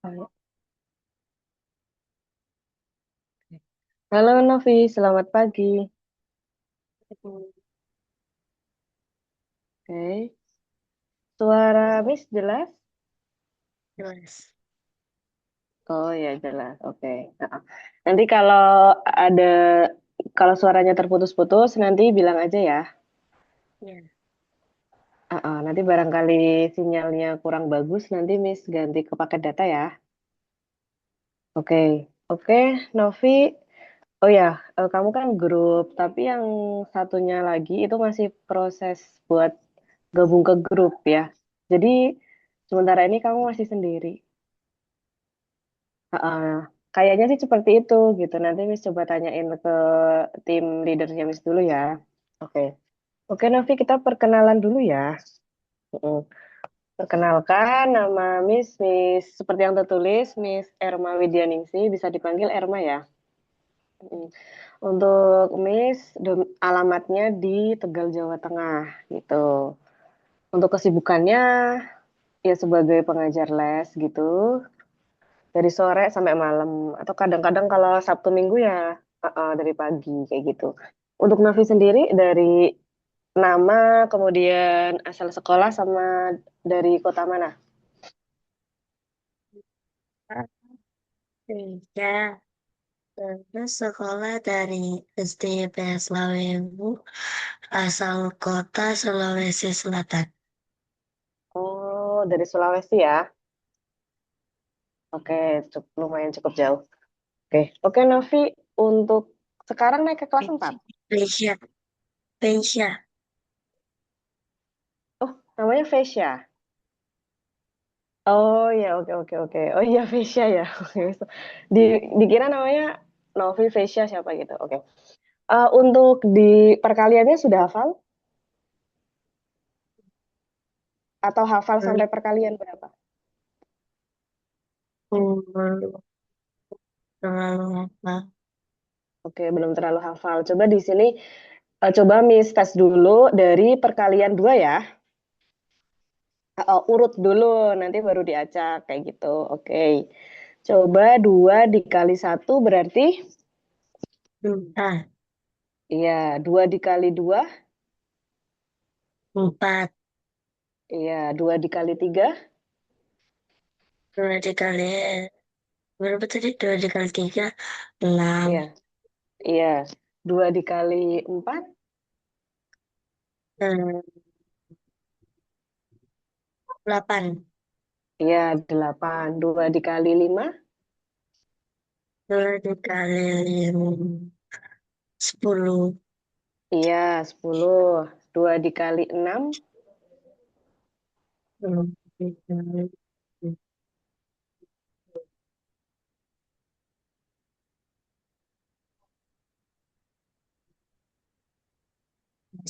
Oke. Halo Novi, selamat pagi. Oke, suara Miss jelas? Jelas. Oh ya jelas. Oke. Nah, nanti ada kalau suaranya terputus-putus, nanti bilang aja ya. Ya. Nanti barangkali sinyalnya kurang bagus, nanti Miss ganti ke paket data ya. Oke, oke, Novi. Oh ya, kamu kan grup, tapi yang satunya lagi itu masih proses buat gabung ke grup ya. Jadi sementara ini kamu masih sendiri. Heeh. Kayaknya sih seperti itu gitu. Nanti Miss coba tanyain ke tim leadernya Miss dulu ya. Oke. Oke, Novi, kita perkenalan dulu ya. Mm. Perkenalkan, nama Miss seperti yang tertulis, Miss Erma Widyaningsih, bisa dipanggil Erma ya. Mm. Untuk Miss, alamatnya di Tegal, Jawa Tengah gitu. Untuk kesibukannya ya sebagai pengajar les gitu. Dari sore sampai malam atau kadang-kadang kalau Sabtu Minggu ya dari pagi kayak gitu. Untuk Nafi sendiri dari nama kemudian asal sekolah sama dari kota mana? Ya, terus sekolah dari SD PS Lawewu, asal kota Sulawesi Selatan. Oh, dari Sulawesi ya. Oke, lumayan cukup jauh. Oke. Oke, Nafi, untuk sekarang naik ke kelas 4. Indonesia, Indonesia. Oh, namanya Vesya. Oh ya, oke oke oke. Oh iya Vesya ya. Oke. Di dikira namanya Novi Vesya siapa gitu. Oke. Untuk di perkaliannya sudah hafal atau hafal Belum sampai perkalian berapa? terlalu apa. Oke, belum terlalu hafal. Coba di sini coba Miss tes dulu dari perkalian dua ya. Urut dulu, nanti baru diacak kayak gitu. Oke. Coba dua dikali satu berarti Empat, iya dua dikali dua, empat, iya dua dikali tiga, dua dikali, berapa tadi? Dua dikali tiga, enam, iya iya dua dikali empat, eh, delapan, iya delapan. Dua dikali lima, dua dikali lima, 10. iya 10. Dua dikali enam,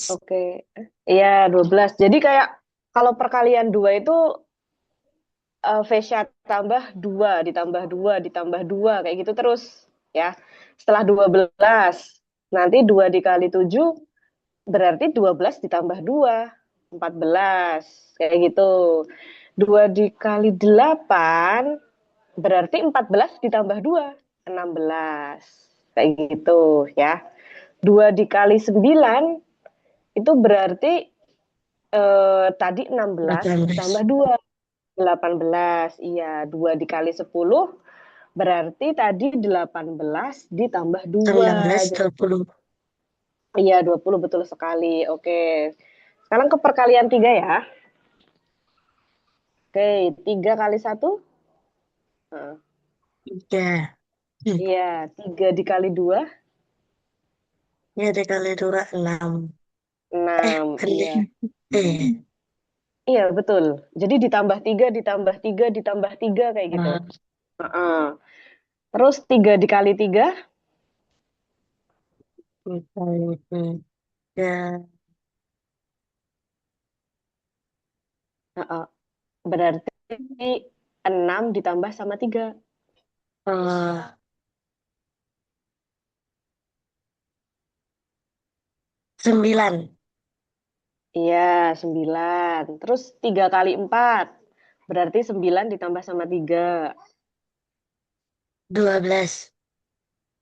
oke. Iya 12. Jadi kayak kalau perkalian dua itu Vesya tambah dua, ditambah dua, ditambah dua, kayak gitu terus ya. Setelah 12, nanti 2 dikali 7 berarti 12 ditambah 2, 14, kayak gitu. 2 dikali 8 berarti 14 ditambah 2, 16, kayak gitu ya. 2 dikali 9 itu berarti tadi 16 ditambah 18. 2, 18. Iya, 2 dikali 10 berarti tadi 18 ditambah 2. 19, Jadi 20. iya 20 betul sekali. Oke. Sekarang ke perkalian 3 ya. Oke, 3 kali satu. Tiga. Iya, 3 dikali 2, Ini ada kali dua, 6. 6. Iya. Bener. Eh. Iya, betul. Jadi ditambah 3 ditambah 3 ditambah 3 kayak gitu. Nah, Heeh. Terus 3 dikali 3. kali tiga. Berarti 6 ditambah sama 3. eh, 9. Iya, 9. Terus 3 kali 4. Berarti 9 ditambah sama 3. 12.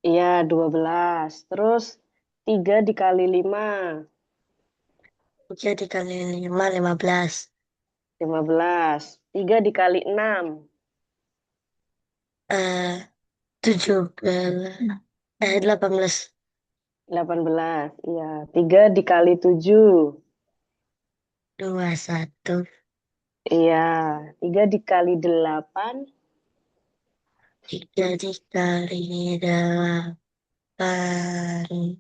Iya, 12. Terus 3 dikali 5, 3 dikali 5, 15. 15. 3 dikali 6, Eh, 17. 18. 18. Iya, 3 dikali 7. 21. Iya, 3 dikali 8, 3 dikali 8.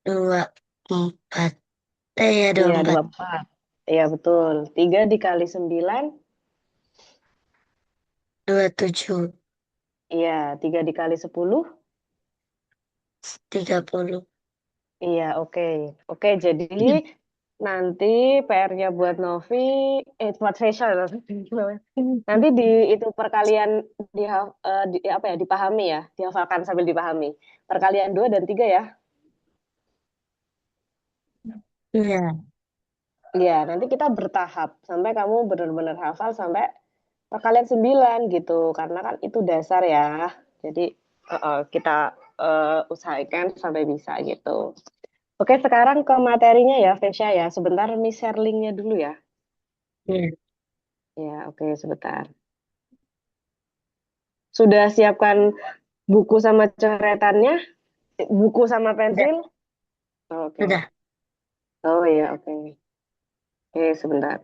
24. Ya, iya 24. 24. Iya, betul. 3 dikali 9, 27. iya, 3 dikali 10. 30. Iya, oke. Oke, jadi nanti PR-nya buat Novi, buat facial. Nanti di itu perkalian apa ya, dipahami ya, dihafalkan sambil dipahami. Perkalian 2 dan 3 ya. Iya. Iya, nanti kita bertahap sampai kamu benar-benar hafal sampai perkalian 9 gitu. Karena kan itu dasar ya. Jadi kita usahakan sampai bisa gitu. Oke, sekarang ke materinya ya, Vesya ya. Sebentar, nih share linknya dulu ya. Iya. Ya, oke, sebentar. Sudah siapkan buku sama coretannya? Buku sama Sudah. pensil? Oke. Sudah. Oh iya, oke. Oke, sebentar.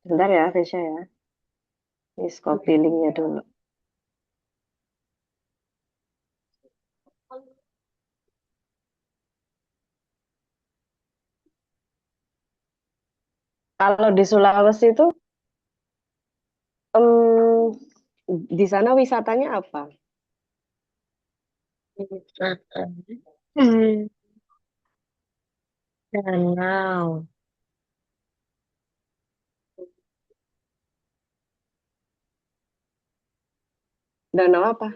Sebentar ya, Vesya ya. Ini copy linknya dulu. Kalau di Sulawesi itu, em, di sana wisatanya apa? Hmm. Danau. Danau apa?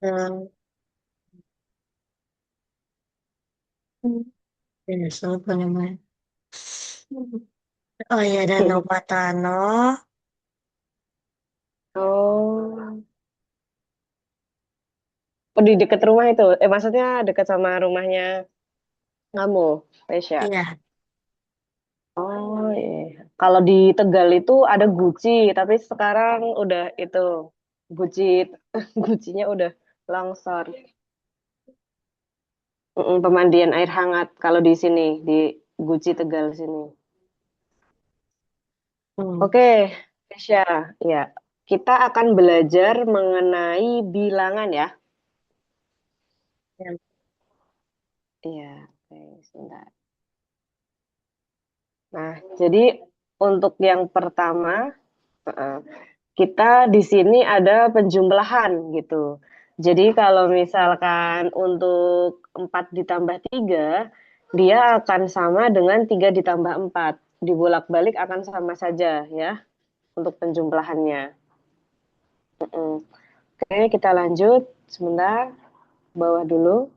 Hmm. Ya, apa namanya? Oh iya, Danau Patano. Oh, oh di dekat rumah itu. Maksudnya dekat sama rumahnya kamu, Vesya. Iya. Oh, iya. Kalau di Tegal itu ada Guci, tapi sekarang udah itu Guci, Gucinya udah longsor. Pemandian air hangat kalau di sini di Guci Tegal sini. Hmm. Oke, Kesya, ya kita akan belajar mengenai bilangan ya. Ya. Iya, oke, sebentar. Nah, jadi untuk yang pertama, eh, kita di sini ada penjumlahan gitu. Jadi kalau misalkan untuk 4 ditambah 3, dia akan sama dengan 3 ditambah 4. Dibolak-balik akan sama saja ya untuk penjumlahannya. Mm-mm. Oke, kita lanjut. Sebentar, bawah dulu.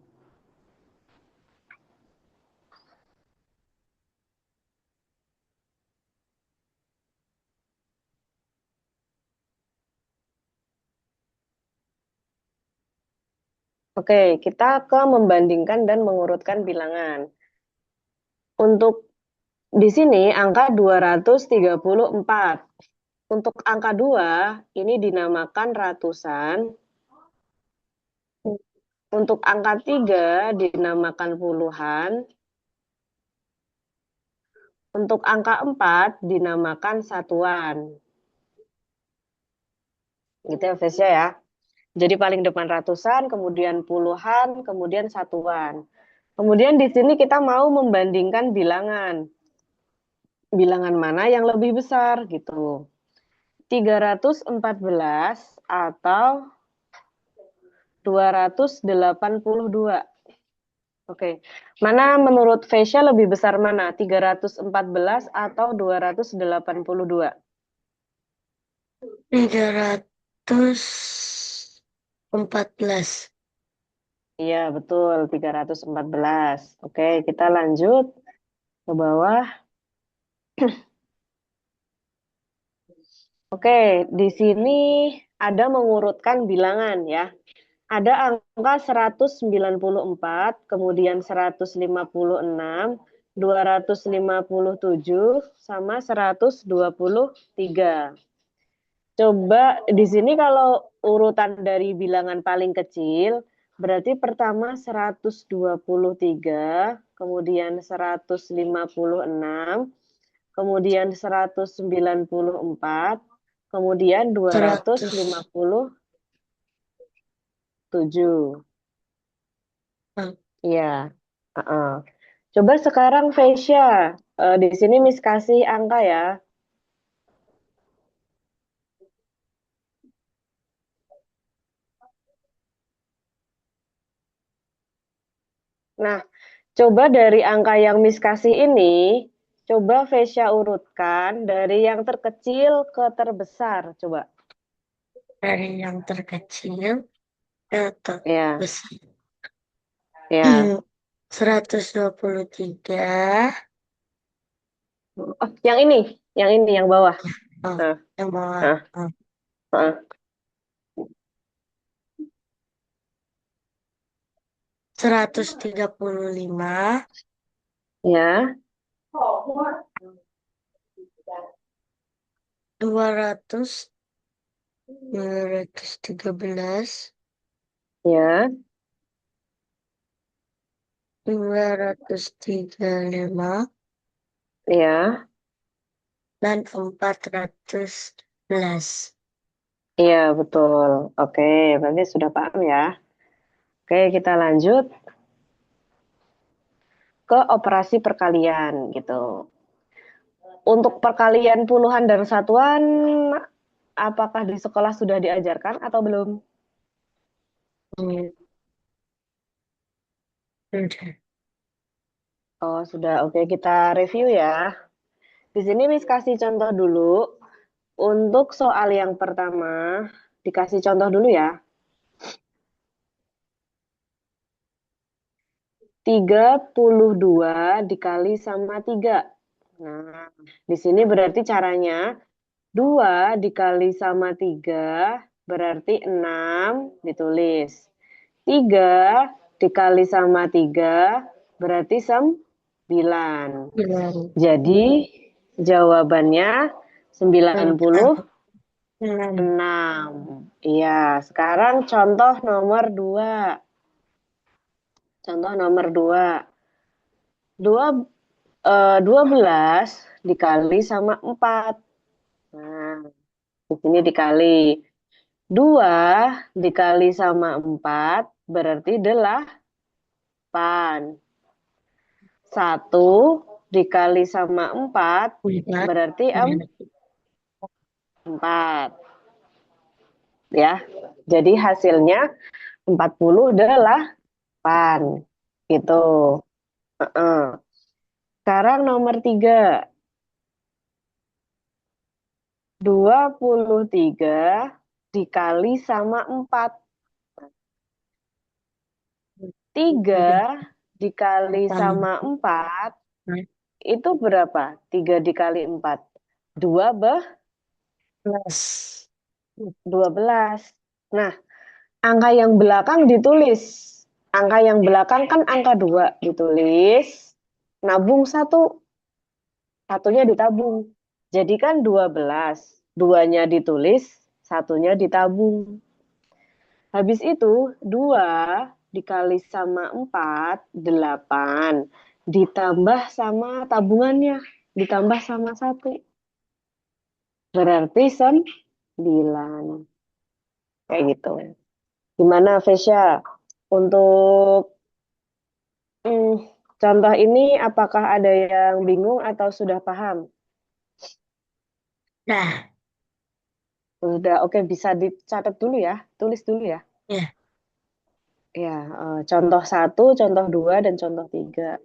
Oke, kita ke membandingkan dan mengurutkan bilangan. Untuk di sini angka 234. Untuk angka 2 ini dinamakan ratusan. Untuk angka 3 dinamakan puluhan. Untuk angka 4 dinamakan satuan. Gitu ya, Vesya ya. Jadi paling depan ratusan, kemudian puluhan, kemudian satuan. Kemudian di sini kita mau membandingkan bilangan. Bilangan mana yang lebih besar gitu. 314 atau 282. Oke. Mana menurut Vesya lebih besar mana? 314 atau 282? 314. Iya, betul. 314. Oke, kita lanjut ke bawah. Oke, di sini ada mengurutkan bilangan ya. Ada angka 194, kemudian 156, 257, sama 123. Coba di sini kalau urutan dari bilangan paling kecil, berarti pertama 123, kemudian 156, kemudian 194, kemudian 100. 257. Hmm. Iya. Heeh. Coba sekarang Vesya, di sini Miss kasih angka ya. Nah, coba dari angka yang Miss kasih ini, coba Vesya urutkan dari yang terkecil ke terbesar. Coba. Dari yang terkecil ke Ya, terbesar. ya. 123. Oh, yang bawah. Oh, Nah, yang bawah. nah, Oh, nah. 135. Ya, 200. 213. ya, 235. ya, Dan 411. iya betul. Oke, berarti sudah paham ya. Oke, kita lanjut ke operasi perkalian gitu. Untuk perkalian puluhan dan satuan, apakah di sekolah sudah diajarkan atau belum? Hmm, udah. Oh, sudah. Oke, kita review ya. Di sini Miss kasih contoh dulu. Untuk soal yang pertama, dikasih contoh dulu ya. 32 dikali sama 3. Nah, di sini berarti caranya 2 dikali sama 3 berarti 6 ditulis. 3 dikali sama 3 berarti 9. Bilang Jadi jawabannya sembilan puluh 96. enam. Iya, sekarang contoh nomor 2. Contoh nomor 2. 12 dikali sama 4. Nah, di sini dikali. 2 dikali sama 4 berarti 8. 1 dikali sama 4 Empat. berarti Berarti 4. Ya, jadi hasilnya 48. Gitu. Heeh. Sekarang nomor 3. 23 dikali sama 4. 3 dikali sama 4 itu berapa? 3 dikali 4. 18. 12. Nah, angka yang belakang ditulis. Angka yang belakang kan angka 2 ditulis. Nabung satu, satunya ditabung. Jadi kan 12. Duanya ditulis, satunya ditabung. Habis itu 2 dikali sama 4 8. Ditambah sama tabungannya, ditambah sama satu. Berarti 9. Kayak gitu. Gimana Vesya? Untuk hmm, contoh ini apakah ada yang bingung atau sudah paham? Nah, Sudah, oke bisa dicatat dulu ya, tulis dulu ya. ya. Ya, contoh satu, contoh dua, dan contoh tiga.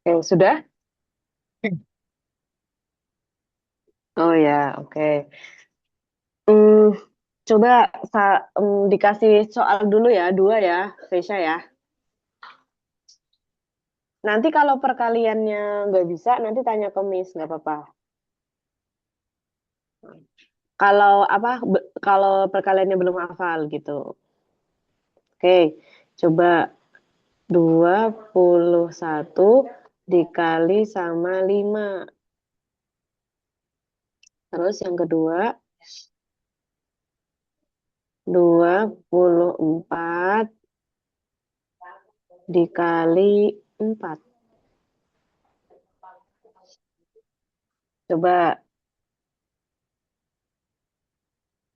Oke, sudah? Oh ya, oke. Hmm, coba dikasih soal dulu ya, dua ya, Vesya ya. Nanti kalau perkaliannya nggak bisa, nanti tanya ke Miss, nggak apa-apa. Kalau apa, kalau perkaliannya belum hafal gitu. Oke, coba 21 dikali sama 5. Terus yang kedua, 24 dikali 4. Coba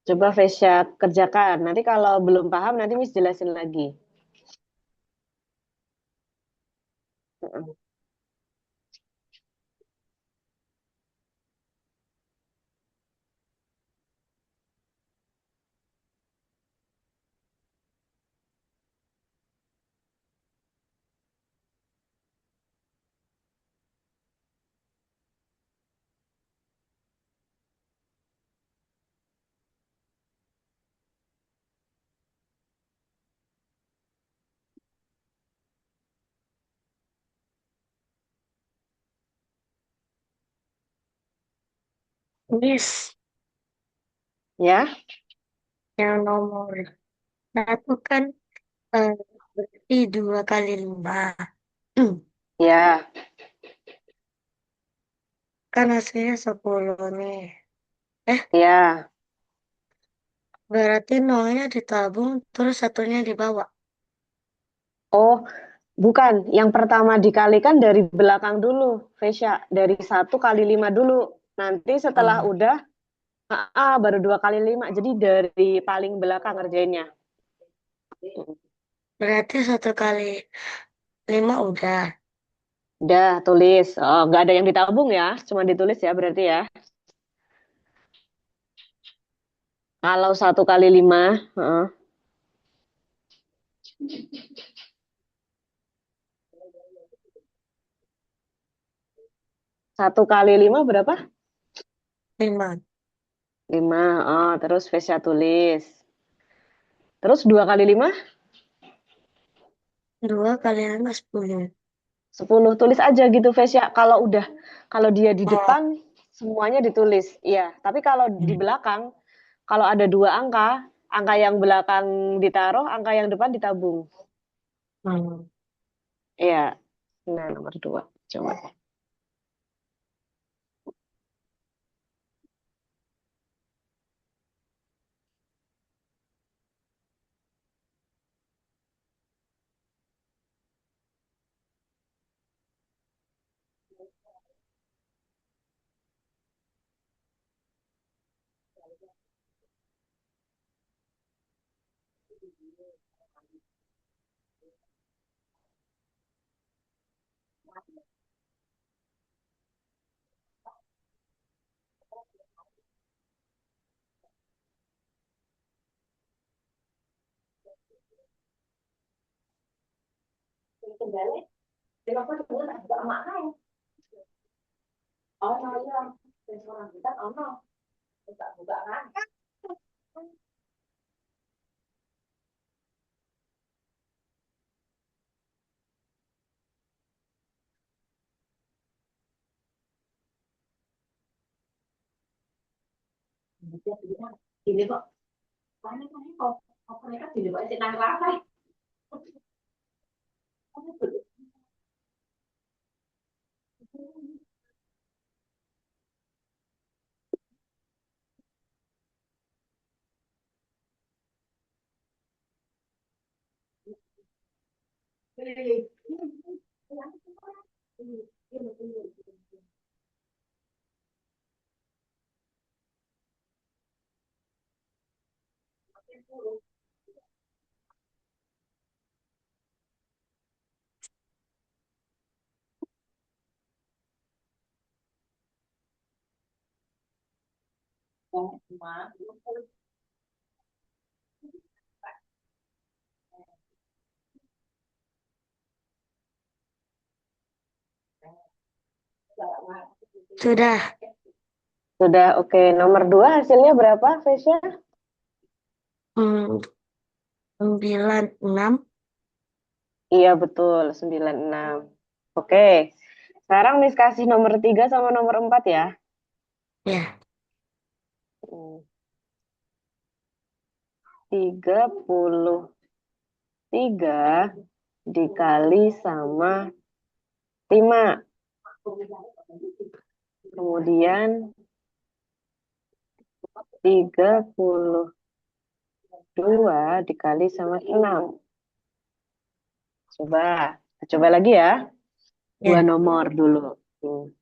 coba Vesya kerjakan. Nanti kalau belum paham, nanti Miss jelasin lagi. Mm-mm. Miss, Ya, yang nomor satu kan eh, berarti 2 kali 5. ya. Kan hasilnya 10 nih. Eh, Ya. berarti nolnya ditabung terus satunya dibawa. Oh, bukan. Yang pertama dikalikan dari belakang dulu, Vesya. Dari 1 kali 5 dulu. Nanti setelah Oh, udah, baru 2 kali 5. Jadi dari paling belakang ngerjainnya. berarti 1 kali 5 udah. Udah, tulis. Oh, nggak ada yang ditabung ya. Cuma ditulis ya berarti ya. Kalau 1 kali 5, 1 kali 5 berapa? 5. 5. Oh, terus Vesya tulis. Terus 2 kali 5? 2 kali 5 10. 10 tulis aja gitu Vesya. Kalau dia di Oh, depan semuanya ditulis. Iya, tapi kalau di hmm. belakang, kalau ada dua angka, angka yang belakang ditaruh, angka yang depan ditabung. Hmm. Iya. Nah, nomor 2. Coba. Ini kok, paling kok, mereka di luar sih nang rasa. Sudah. Sudah, oke. Nomor dua hasilnya berapa, Vesya? 96. Iya, betul. 96. Oke. Sekarang Miss kasih nomor tiga sama nomor empat ya. Ya. Hmm, 33 dikali sama 5. Kemudian 32 dikali sama 6. Coba. Coba lagi ya. Dua Ya. nomor dulu. Hmm.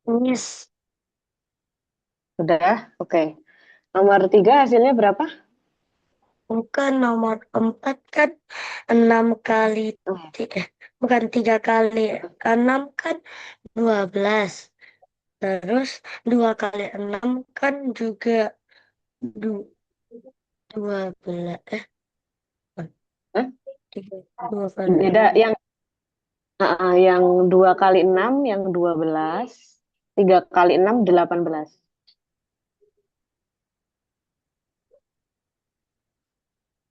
Yes. Sudah? Oke. Nomor tiga hasilnya berapa? Bukan nomor 4 kan 6 kali Oh, bukan 3 kali 6 kan 12. Terus 2 kali 6 kan juga du- 12. Hah? 2 kali 6. Beda yang 2 kali 6 yang 12, 3 kali 6 18.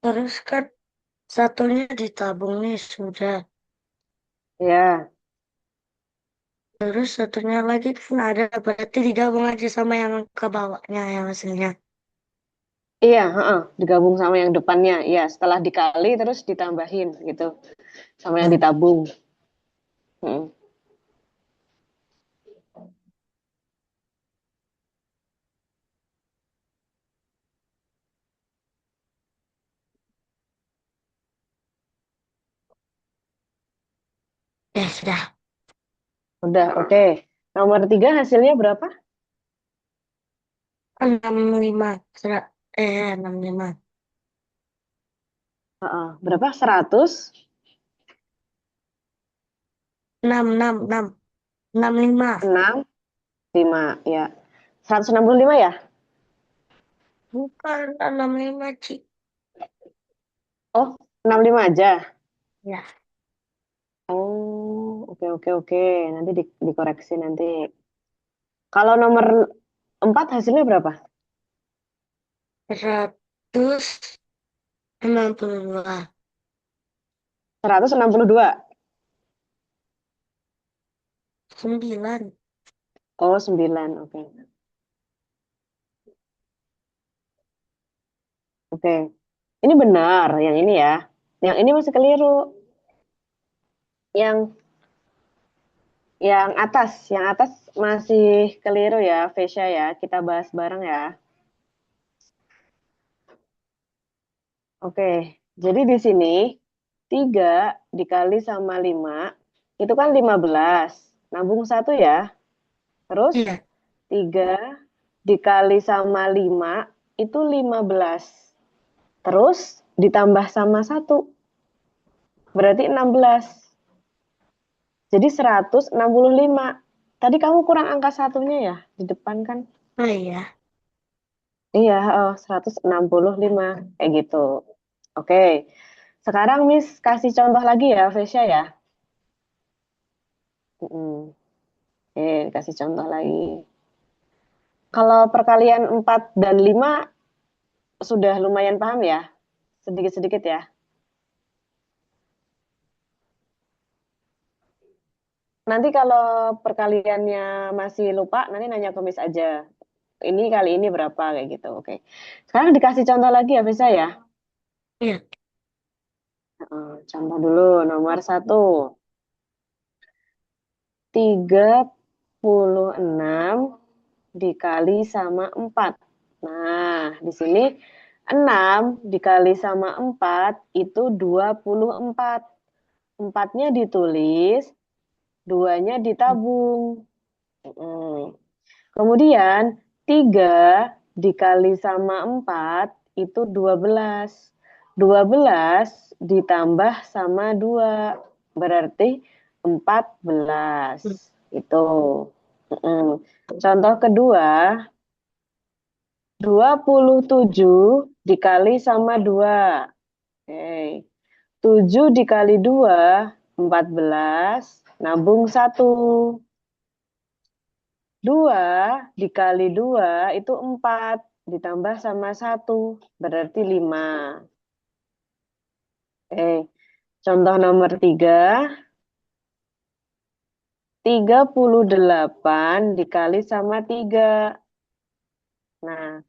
Terus kan satunya ditabung nih sudah. Ya, Terus satunya lagi kan ada, berarti digabung aja sama yang ke bawahnya yang hasilnya. iya, heeh, digabung sama yang depannya. Iya, setelah dikali terus ditambahin gitu, sama yang Hmm. ditabung. Mm. Ya sudah. Udah, oke. Nomor 3 hasilnya berapa? 65. Sudah. 65. Heeh, berapa? 100? 6, 65. 6, 5, ya. 165 ya? Bukan 65, Ci. Oh, 65 aja. Ya. Oh, oke, oke, oke. Nanti dikoreksi nanti. Kalau nomor 4 hasilnya berapa? 162. 162. 9. Oh, 9. Oke. Oke. Ini benar, yang ini ya. Yang ini masih keliru. Yang atas masih keliru ya, Vesya ya. Kita bahas bareng ya. Oke. Jadi di sini 3 dikali sama 5 itu kan 15. Nambung satu ya. Terus Iya. 3 dikali sama 5 itu 15. Terus ditambah sama satu berarti 16. Jadi 165. Tadi kamu kurang angka satunya ya di depan kan? Oh iya. Iya, 165 kayak gitu. Oke. Sekarang Miss kasih contoh lagi ya, Vesya ya. Mm-mm. Oke, kasih contoh lagi. Kalau perkalian 4 dan 5 sudah lumayan paham ya? Sedikit-sedikit ya. Nanti kalau perkaliannya masih lupa, nanti nanya ke Miss aja. Ini kali ini berapa kayak gitu. Oke. Sekarang dikasih contoh lagi ya, Vesya ya. Iya. Contoh dulu nomor 1. 36 dikali sama 4. Nah, di sini 6 dikali sama 4 itu 24. Empatnya ditulis, duanya ditabung. Mm. Kemudian 3 dikali sama 4 itu 12. 12 ditambah sama 2 berarti 14. Itu. Mm. Contoh kedua, 27 dikali sama 2. Oke. 7 dikali 2, 14. Nabung satu. 2 dikali 2 itu 4. Ditambah sama satu. Berarti 5. Oke. Contoh nomor 3. 38 dikali sama 3. Nah,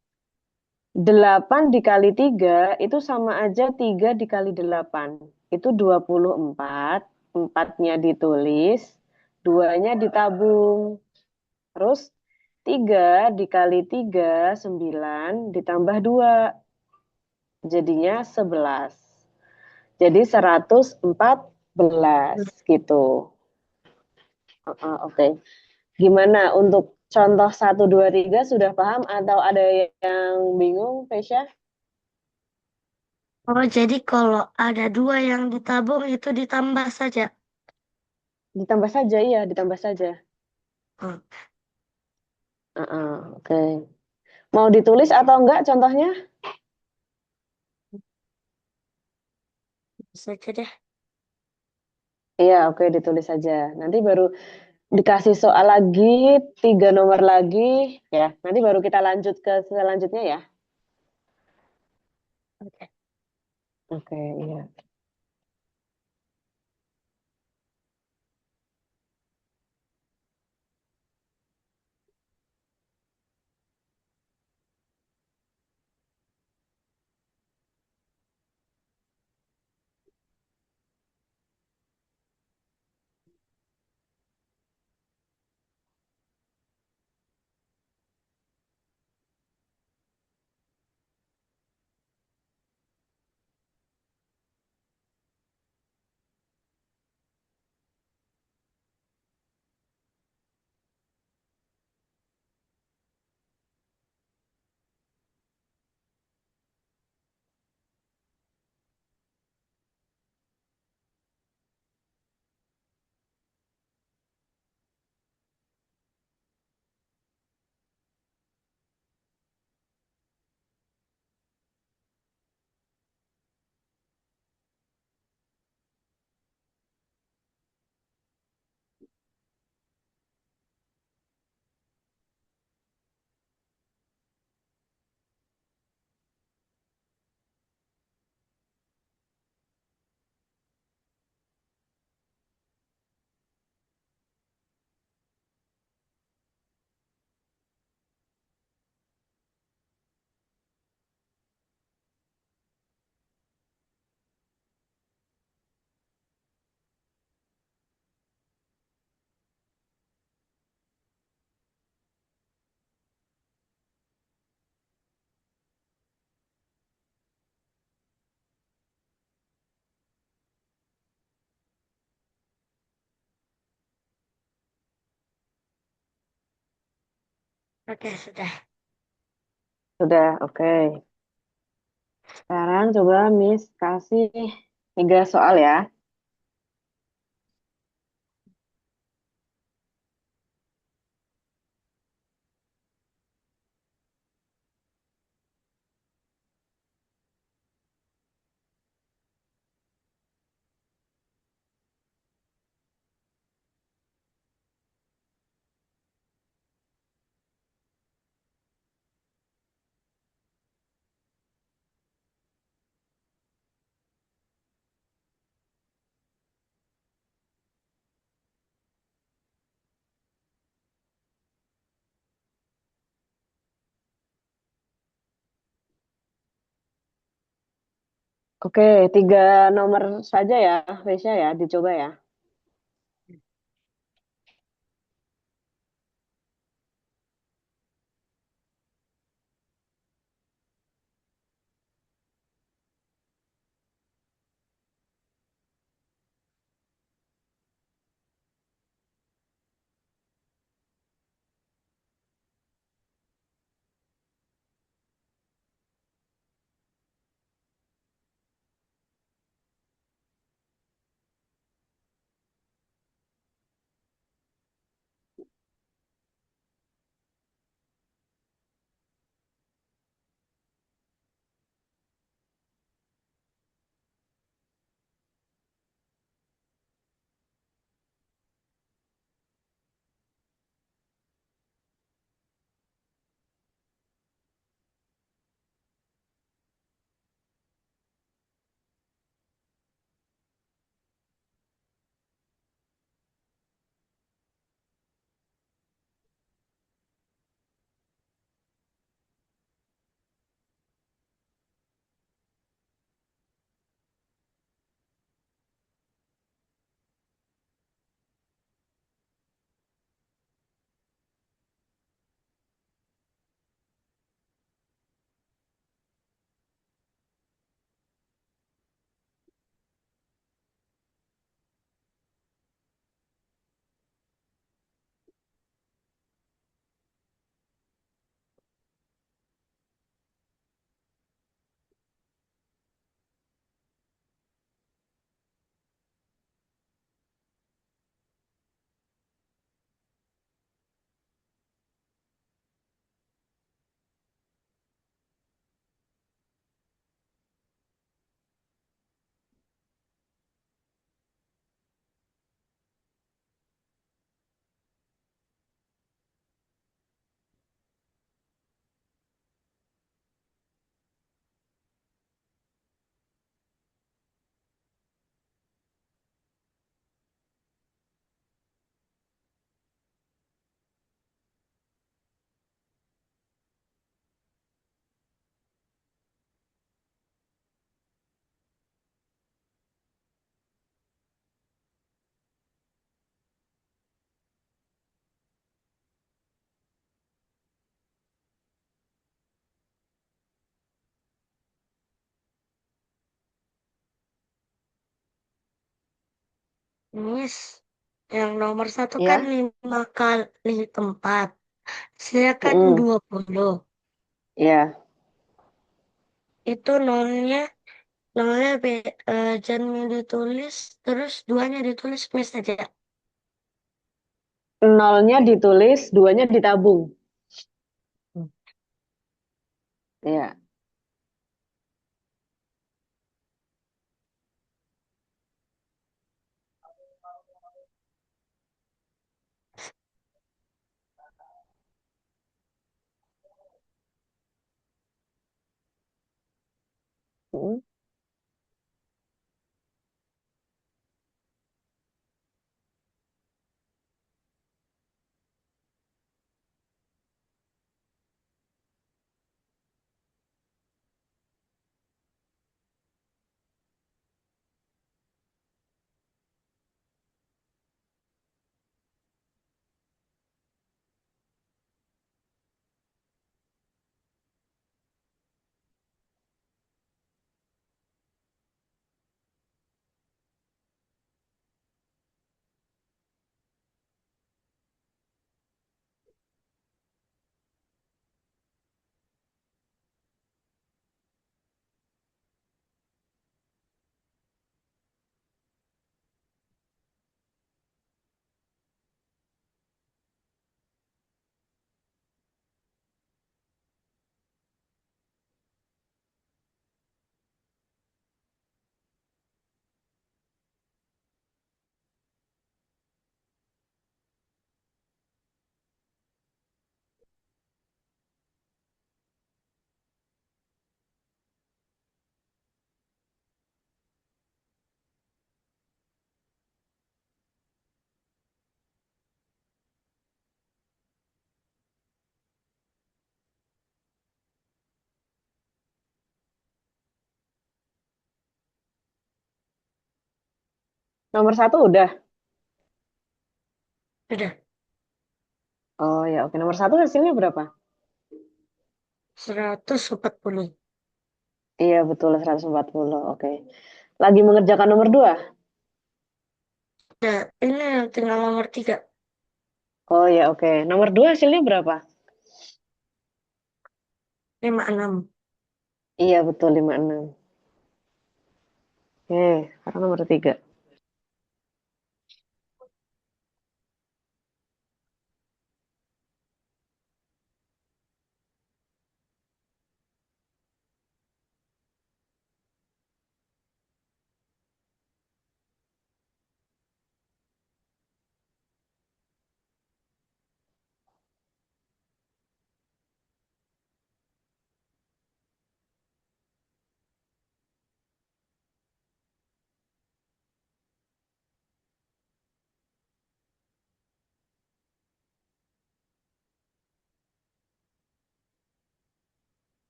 8 dikali 3 itu sama aja 3 dikali 8. Itu 24. Empatnya ditulis, duanya ditabung. Terus 3 dikali 3 9 ditambah 2. Jadinya 11. Jadi 114 gitu. Oke. Gimana untuk contoh 1, 2, 3 sudah paham atau ada yang bingung, Fesya? Oh, jadi kalau ada 2 yang ditabung itu ditambah saja. Ditambah saja, iya, ditambah saja. Hmm. Oke. Mau ditulis atau enggak contohnya? Bisa aja deh. Iya, oke ditulis saja. Nanti baru dikasih soal lagi, 3 nomor lagi, ya. Nanti baru kita lanjut ke selanjutnya ya. Oke. Oke, iya. Oke, sudah. Sudah, oke. Sekarang coba Miss kasih 3 soal ya. Oke, 3 nomor saja ya, Vesya ya, dicoba ya. Miss, yang nomor satu kan Ya, 5 kali 4. Saya kan mm, 20. ya. Itu nolnya jangan ditulis, terus duanya ditulis Miss aja. Nolnya ditulis, duanya ditabung. Ya. Mm. Nomor satu udah. Udah, Oh ya, oke. Nomor satu hasilnya berapa? 140. Iya, betul 140. Oke. Lagi mengerjakan nomor dua. Udah, ini tinggal nomor 3. Oh ya, oke. Nomor dua hasilnya berapa? 56. Iya, betul 56. Oke, sekarang nomor tiga.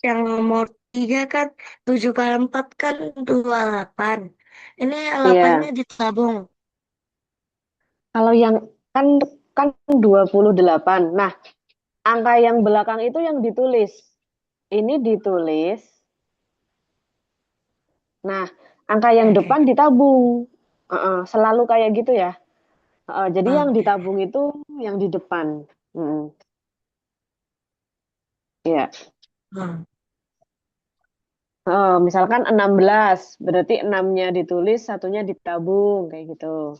Yang nomor 3 kan 7 kali 4 kan 28. Ini 8-nya Iya. ditabung. Kalau yang kan kan 28. Nah, angka yang belakang itu yang ditulis. Ini ditulis. Nah, angka yang Oke, depan ditabung. Selalu kayak gitu ya. Jadi yang oke. ditabung itu yang di depan. Mm, Iya. Hmm. Misalkan 16, berarti enamnya ditulis, satunya ditabung, kayak gitu.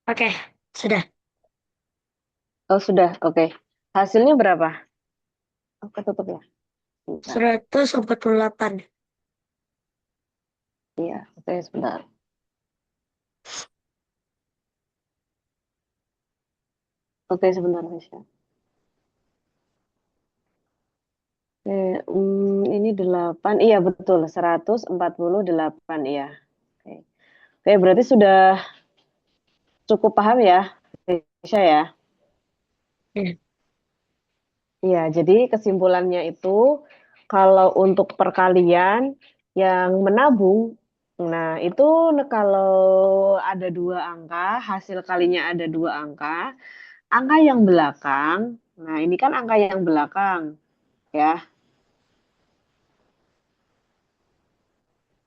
Oke, sudah. Oh, sudah. Oke. Hasilnya berapa? Oke, tutup ya. Bentar. 148. Iya, oke, sebentar. Oke, sebentar, Mesya. Oke, ini 8. Iya, betul. 148, iya. Oke. Oke, berarti sudah cukup paham ya, Mesya ya? Ya. Iya, jadi kesimpulannya itu kalau untuk perkalian yang menabung, nah itu kalau ada dua angka, hasil kalinya ada dua angka, angka yang belakang, nah ini kan angka yang belakang ya.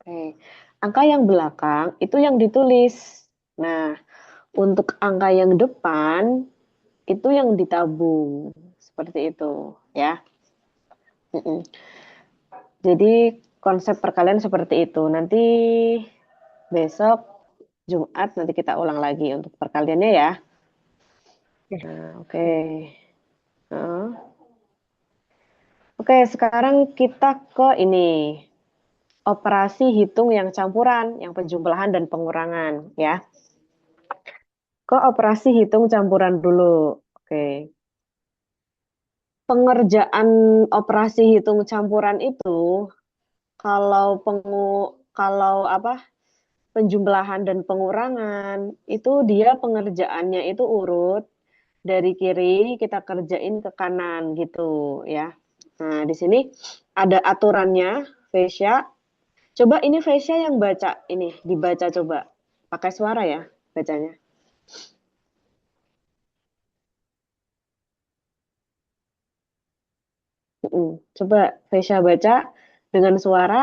Oke. Angka yang belakang itu yang ditulis. Nah, untuk angka yang depan itu yang ditabung. Seperti itu ya. Mm-mm. Jadi konsep perkalian seperti itu. Nanti besok Jumat nanti kita ulang lagi untuk perkaliannya ya. Ya. Nah, oke. Nah, oke, sekarang kita ke ini. Operasi hitung yang campuran, yang penjumlahan dan pengurangan ya. Ke operasi hitung campuran dulu. Oke. Pengerjaan operasi hitung campuran itu kalau kalau apa penjumlahan dan pengurangan itu dia pengerjaannya itu urut dari kiri kita kerjain ke kanan gitu ya. Nah, di sini ada aturannya, Vesya. Coba ini Vesya yang baca ini, dibaca coba. Pakai suara ya bacanya. Coba Vesya baca dengan suara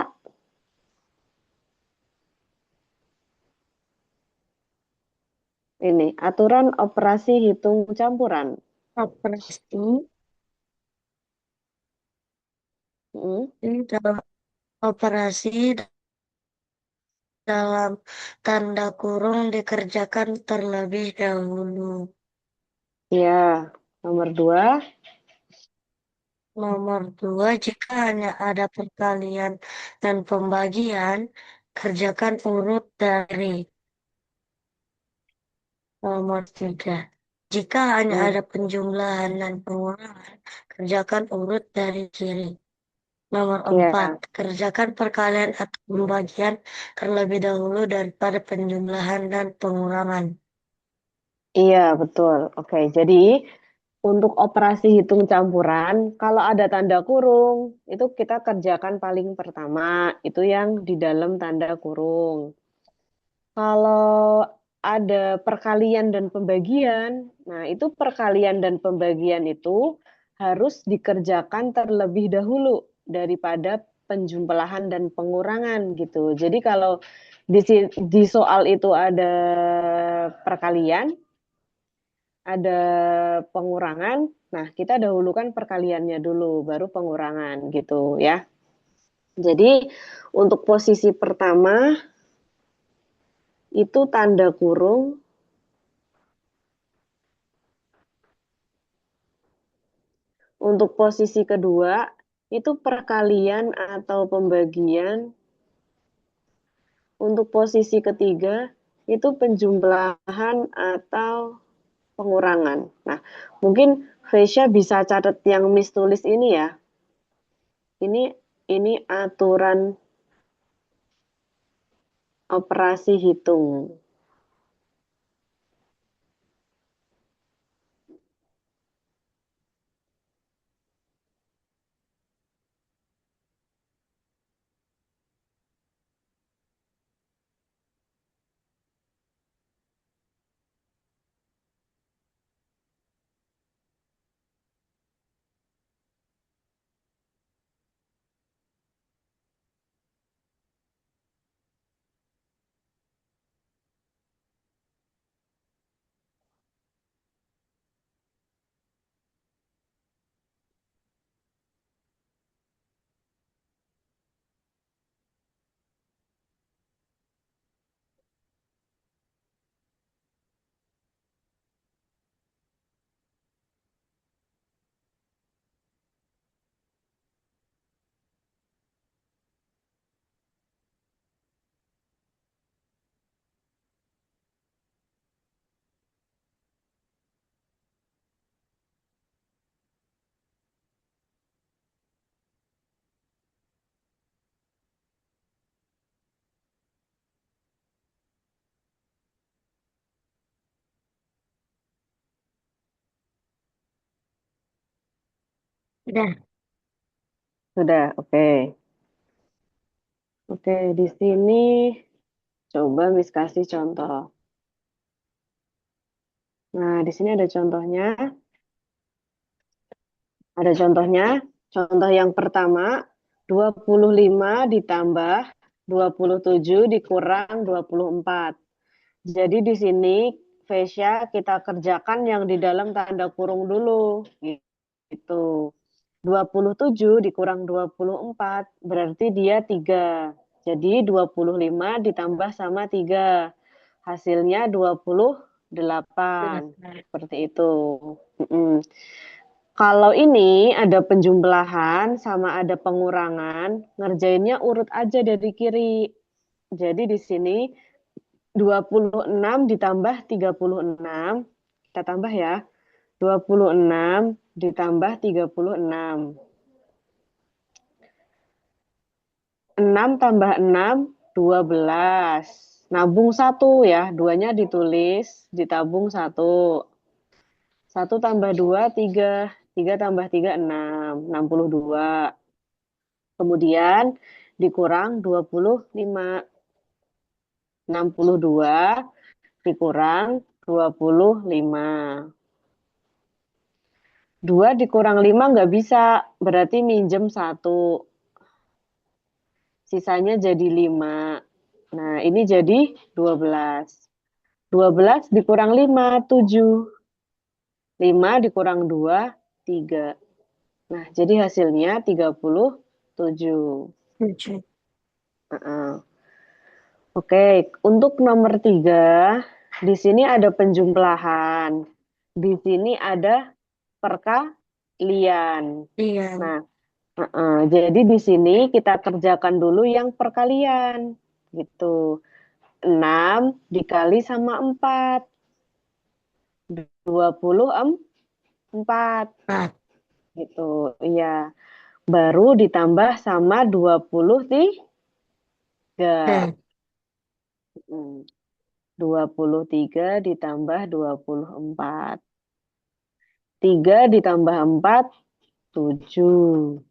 ini, aturan operasi hitung campuran. Operasi Mm, dalam operasi dalam tanda kurung dikerjakan terlebih dahulu. Ya, nomor dua. Nomor dua, jika hanya ada perkalian dan pembagian, kerjakan urut dari. Nomor tiga, jika hanya Mm, ada penjumlahan dan pengurangan, kerjakan urut dari kiri. Nomor empat, ya, kerjakan perkalian atau pembagian terlebih dahulu daripada penjumlahan dan pengurangan. iya betul. Oke, jadi untuk operasi hitung campuran, kalau ada tanda kurung, itu kita kerjakan paling pertama, itu yang di dalam tanda kurung. Kalau ada perkalian dan pembagian, nah itu perkalian dan pembagian itu harus dikerjakan terlebih dahulu daripada penjumlahan dan pengurangan gitu. Jadi kalau di soal itu ada perkalian, ada pengurangan, nah kita dahulukan perkaliannya dulu, baru pengurangan gitu ya. Jadi untuk posisi pertama itu tanda kurung. Untuk posisi kedua, itu perkalian atau pembagian. Untuk posisi ketiga, itu penjumlahan atau pengurangan. Nah, mungkin Vesya bisa catat yang Miss tulis ini ya. Ini ini aturan operasi hitung. Udah. Sudah, oke. Oke, di sini coba Miss kasih contoh. Nah, di sini ada contohnya. Ada contohnya. Contoh yang pertama, 25 ditambah 27 dikurang 24. Jadi di sini, Vesya, kita kerjakan yang di dalam tanda kurung dulu. Gitu. 27 dikurang 24 berarti dia 3. Jadi 25 ditambah sama 3. Hasilnya 28. Udah. Seperti itu. Mm-mm. Kalau ini ada penjumlahan sama ada pengurangan, ngerjainnya urut aja dari kiri. Jadi di sini 26 ditambah 36. Kita tambah ya. 26 ditambah 36. 6 tambah 6, 12. Nabung satu ya, duanya ditulis, ditabung satu. Satu tambah dua, tiga. Tiga tambah tiga, enam. 62. Kemudian dikurang 25. 62 dikurang 25. 2 dikurang 5 nggak bisa, berarti minjem satu. Sisanya jadi 5. Nah, ini jadi 12. 12 dikurang 5, 7. 5 dikurang 2, 3. Nah, jadi hasilnya 37. Tujuh. Heeh. Oke, untuk nomor 3, di sini ada penjumlahan. Di sini ada perkalian. Iya. Nah, jadi di sini kita kerjakan dulu yang perkalian. Gitu. 6 dikali sama 4. 24. Empat. Gitu. Iya. Baru ditambah sama 23. Dan 23 ditambah 24. 3 ditambah 4, 7.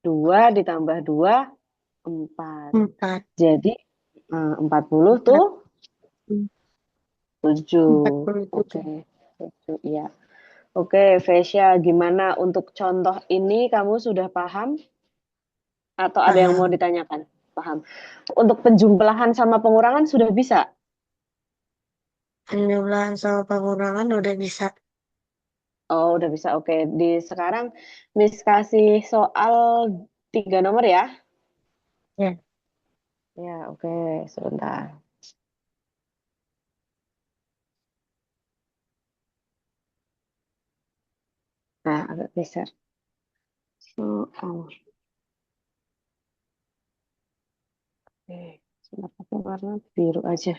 2 ditambah 2, 4. empat. Jadi 40 tuh Empat. 7. 47. Oke, 7, iya. Oke, Vesya, gimana untuk contoh ini kamu sudah paham atau ada yang mau Paham. ditanyakan? Paham. Untuk penjumlahan sama pengurangan sudah bisa? Penjumlahan sama pengurangan udah bisa. Oh, udah bisa. Oke, di sekarang Miss kasih soal 3 nomor ya. Ya. Ya, oke, sebentar. Nah, agak geser. Soal. Oke, sebentar pakai warna biru aja.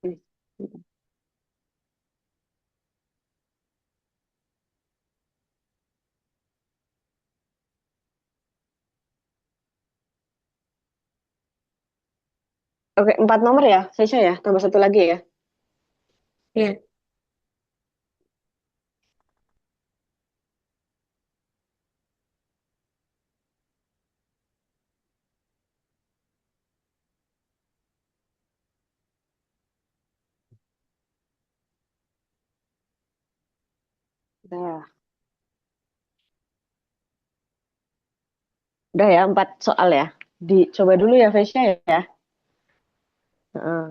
Hmm. Oke, 4 nomor ya, Sesha ya, tambah satu lagi ya. Ya. Udah, udah ya, 4 soal ya. Dicoba dulu ya, Vesha ya. Heeh.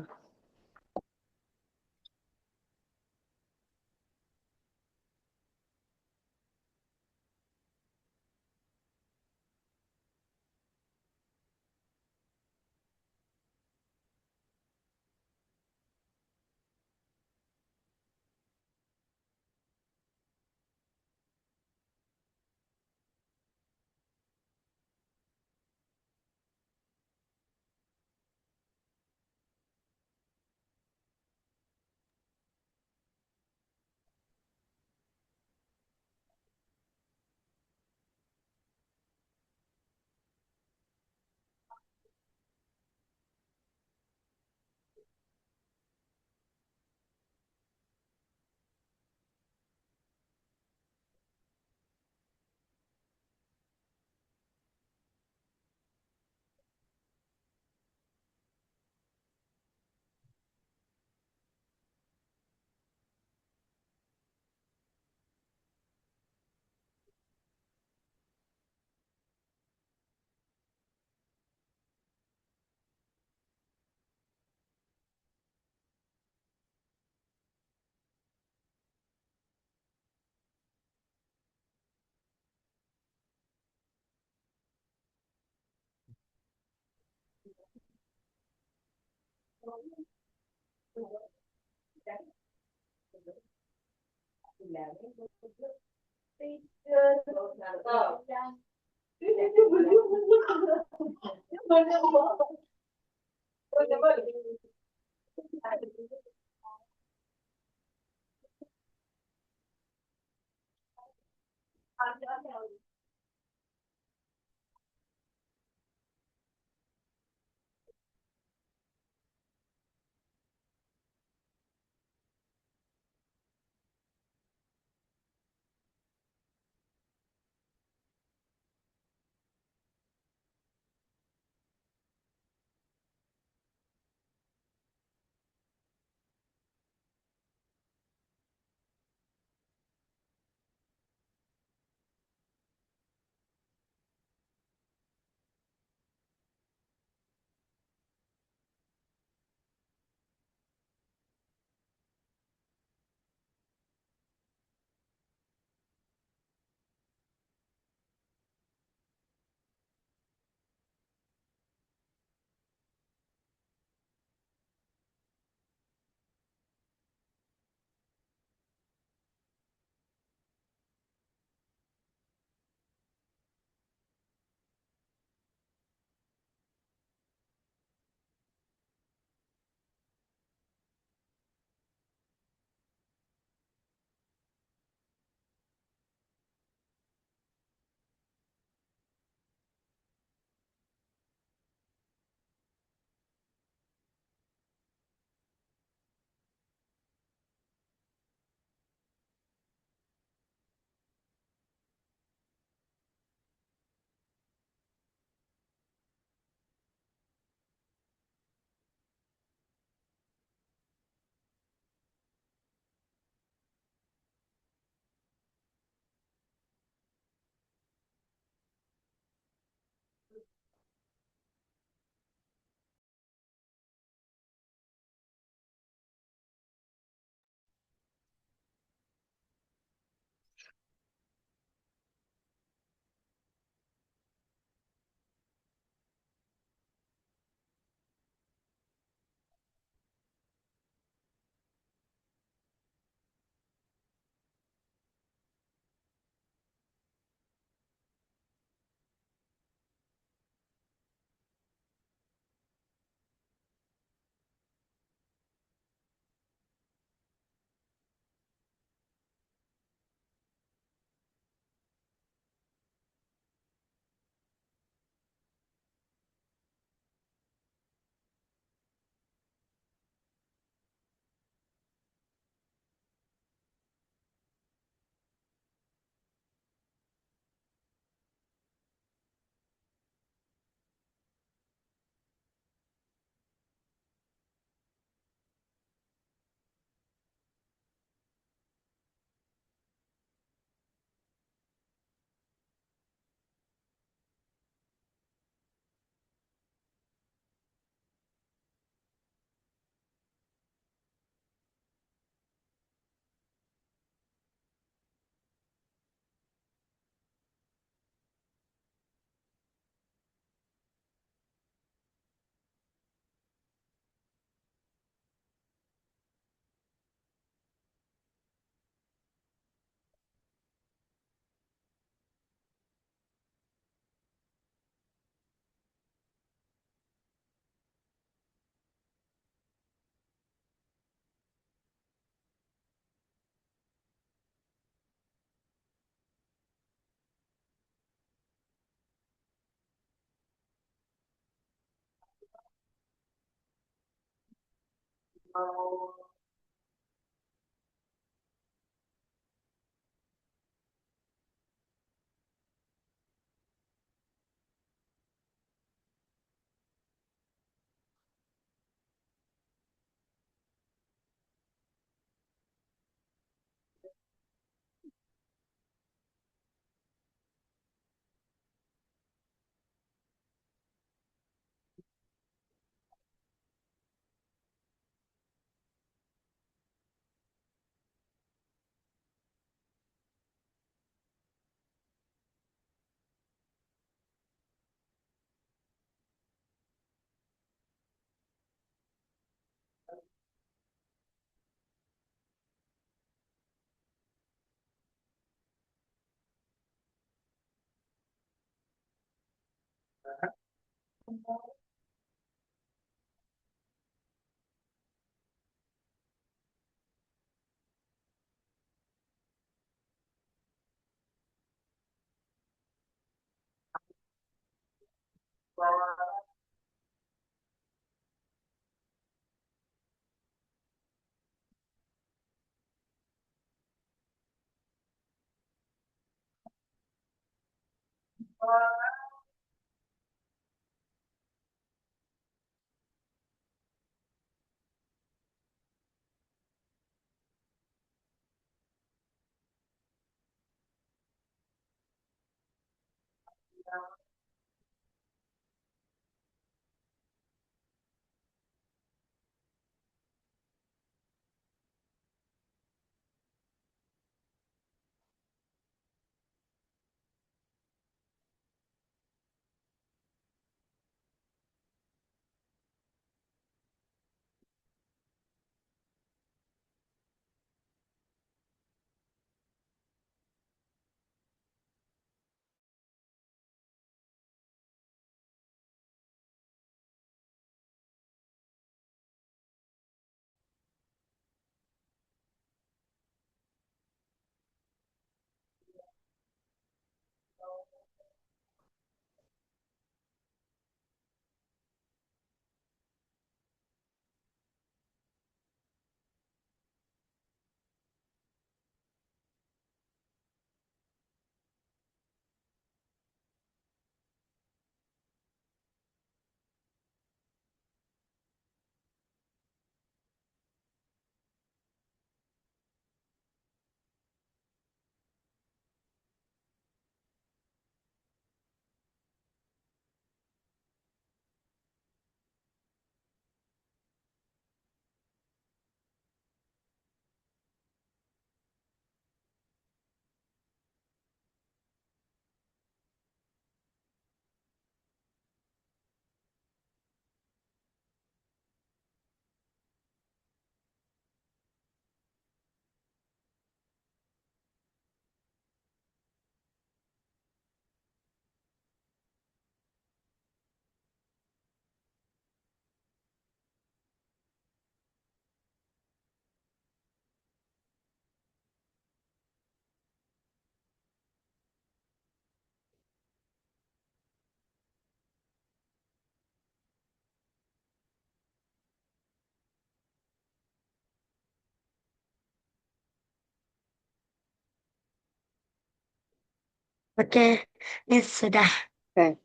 Oke, ini sudah Oke,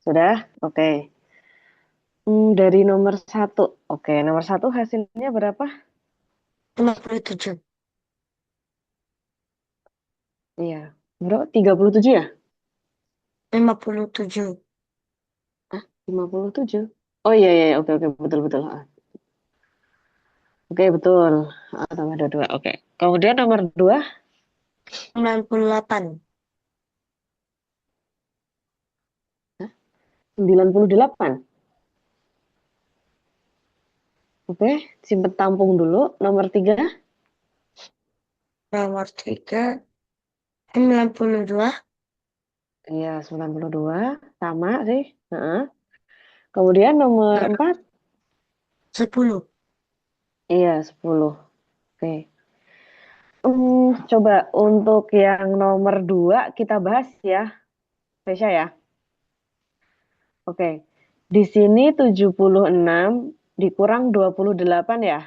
sudah? Oke. Dari nomor satu. Oke, nomor satu hasilnya berapa? 57. Iya. Bro, 37 ya? 57. 57. Oh iya, iya, iya. Oke, oke. Betul, betul. Oke, betul. Tambah dua, dua. Oke. Kemudian nomor dua, 98. 98. Oke, simpen tampung dulu. Nomor tiga, Nomor 3. 92. iya, 92. Sama sih. Heeh. Kemudian nomor Nah, empat, 10. iya, 10. Oke. Coba untuk yang nomor dua kita bahas ya, Resya ya. Oke. Di sini 76 dikurang 28 ya.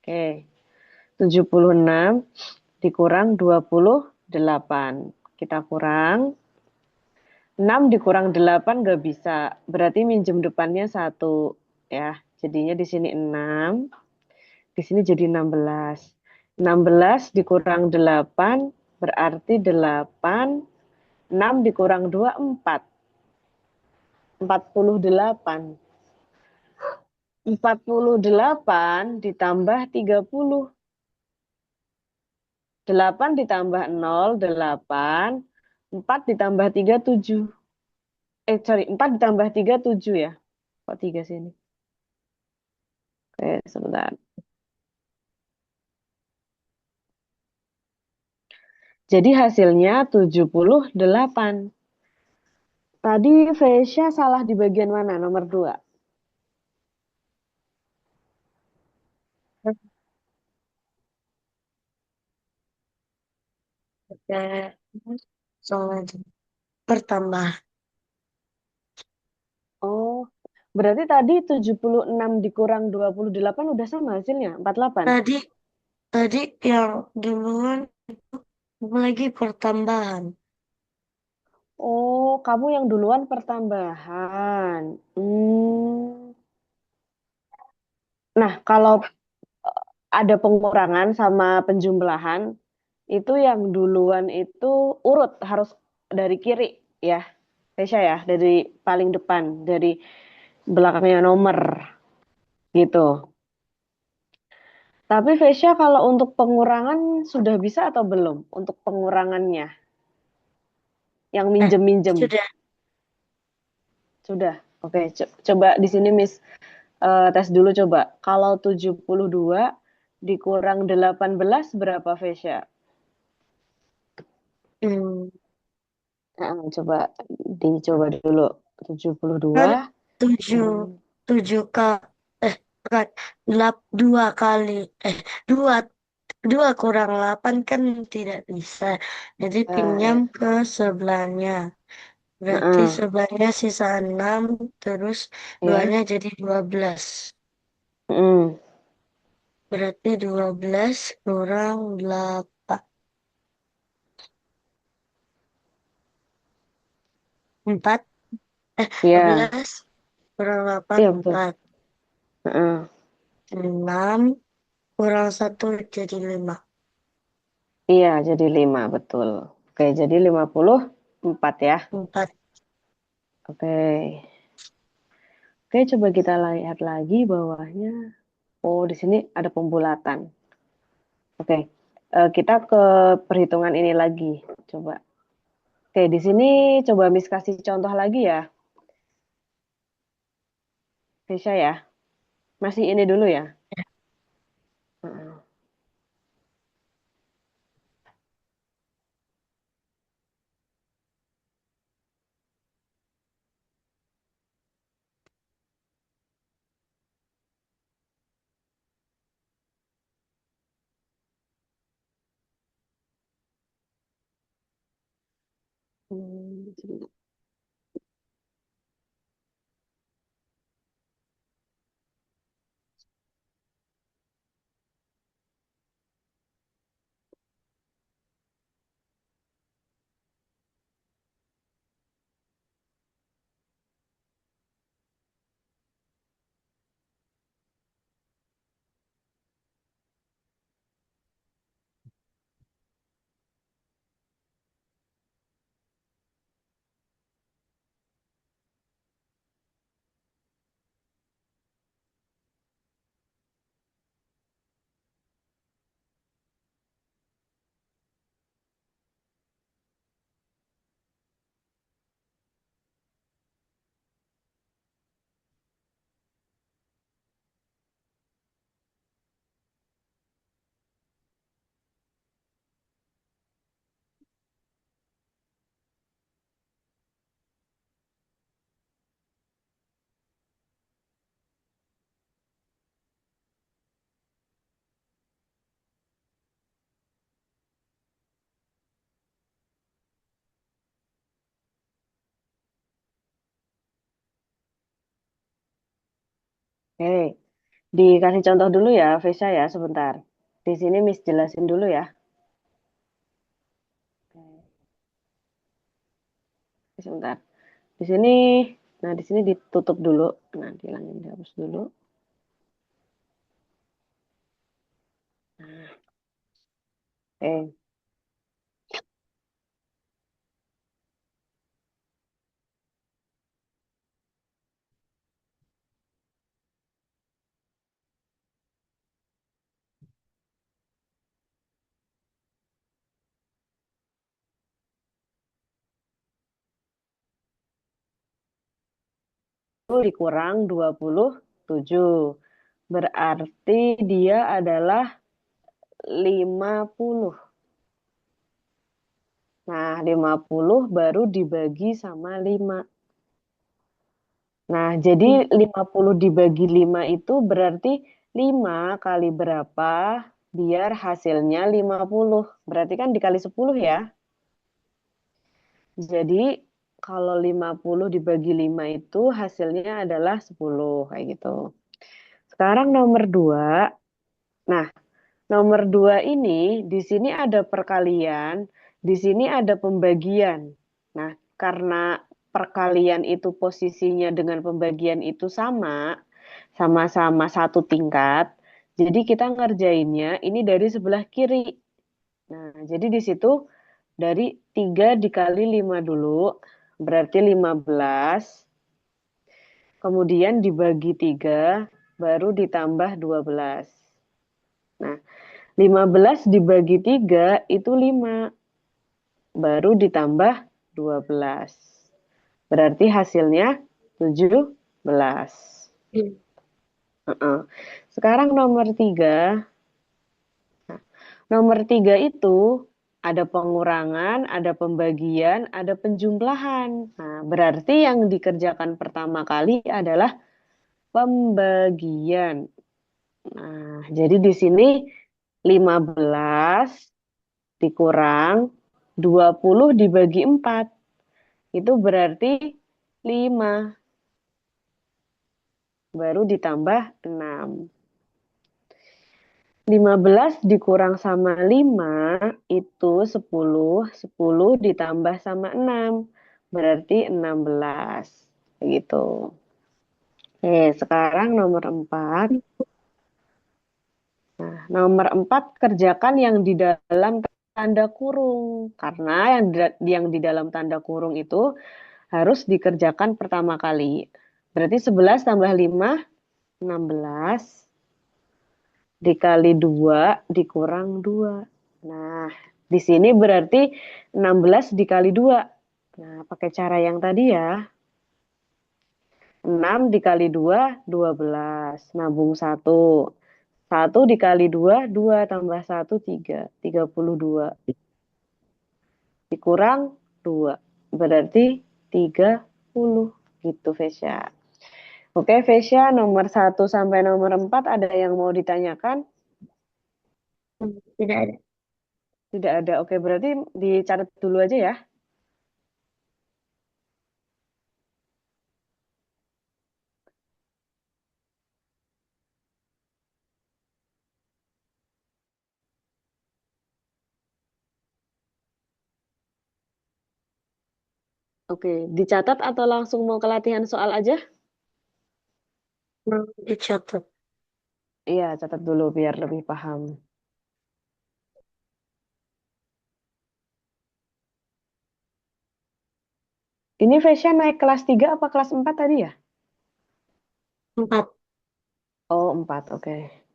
Oke. 76 dikurang 28. Kita kurang. 6 dikurang 8 nggak bisa. Berarti minjem depannya 1 ya. Jadinya di sini 6. Di sini jadi 16. 16 dikurang 8 berarti 8. 6 dikurang 2, 4. 48. 48 ditambah 30. 8 ditambah 0, 8. 4 ditambah 3, 7. Sorry, 4 ditambah 3, 7 ya. Kok 3 sini? Oke, sebentar. Jadi hasilnya 78. Tadi Vesya salah di bagian mana? Nomor 2. Oke, soalnya bertambah. Oh, berarti tadi 76 dikurang 28 udah sama hasilnya, 48. Tadi tadi yang duluan lagi pertambahan. Oh, kamu yang duluan pertambahan. Nah, kalau ada pengurangan sama penjumlahan, itu yang duluan itu urut harus dari kiri ya, Tesya ya, dari paling depan, dari belakangnya nomor gitu. Tapi Vesya kalau untuk pengurangan sudah bisa atau belum? Untuk pengurangannya, yang Eh, minjem-minjem. sudah. Sudah. Oke, coba di sini Miss tes dulu coba. Kalau 72 dikurang 18 berapa Vesya? Hmm, Coba dicoba dulu. kan 72 tujuh kurang. tujuh bukan, dua kali, eh dua dua kurang 8 kan tidak bisa. Jadi pinjam Ya. ke sebelahnya. Berarti Heeh. sebelahnya sisa 6, terus Ya. duanya jadi 12. Mm. Berarti 12 kurang 8. 4, Iya. 12 kurang 8, Iya betul. 4. Heeh. 6 kurang 1 jadi 5. Iya, jadi 5 betul. Oke, jadi 54 ya. 4. Oke. Oke, coba kita lihat lagi bawahnya. Oh, di sini ada pembulatan. Oke, kita ke perhitungan ini lagi. Coba. Oke, di sini coba Miss kasih contoh lagi ya, Fisya ya. Masih ini dulu ya. Heeh. Oke, dikasih contoh dulu ya, Fisya ya, sebentar. Di sini Miss jelasin dulu ya. Oke, sebentar. Di sini, nah di sini ditutup dulu. Nah, dihilangin, dihapus dulu. Oke. Dikurang 27. Berarti dia adalah 50. Nah, 50 baru dibagi sama 5. Nah, jadi 50 dibagi 5 itu berarti 5 kali berapa biar hasilnya 50. Berarti kan dikali 10 ya. Jadi kalau 50 dibagi 5 itu hasilnya adalah 10 kayak gitu. Sekarang nomor 2. Nah, nomor 2 ini di sini ada perkalian, di sini ada pembagian. Nah, karena perkalian itu posisinya dengan pembagian itu sama, sama-sama satu tingkat, jadi kita ngerjainnya ini dari sebelah kiri. Nah, jadi di situ dari 3 dikali 5 dulu, berarti 15. Kemudian dibagi 3, baru ditambah 12. Nah, 15 dibagi 3 itu 5, baru ditambah 12. Berarti hasilnya 17. Hmm. Heeh. Sekarang nomor 3. Nomor 3 itu ada pengurangan, ada pembagian, ada penjumlahan. Nah, berarti yang dikerjakan pertama kali adalah pembagian. Nah, jadi di sini 15 dikurang 20 dibagi 4. Itu berarti 5. Baru ditambah 6. 15 dikurang sama 5 itu 10. 10 ditambah sama 6. Berarti 16. Begitu. Oke, sekarang nomor 4. Nah, nomor 4 kerjakan yang di dalam tanda kurung. Karena yang di dalam tanda kurung itu harus dikerjakan pertama kali. Berarti 11 tambah 5, 16. Dikali 2 dikurang 2. Nah, di sini berarti 16 dikali 2. Nah, pakai cara yang tadi ya. 6 dikali 2, 12. Nabung 1. 1 dikali 2, 2 tambah 1, 3. 32. Dikurang 2. Berarti 30. Gitu, Vesya. Oke, Vesya, nomor 1 sampai nomor 4 ada yang mau ditanyakan? Tidak ada. Tidak ada. Oke, berarti dicatat dulu aja ya. Oke, dicatat atau langsung mau ke latihan soal aja? Mau dicatat. Iya, catat dulu biar lebih paham. Ini Vesya naik kelas 3 apa kelas 4 tadi ya? 4. Oh, 4, oke.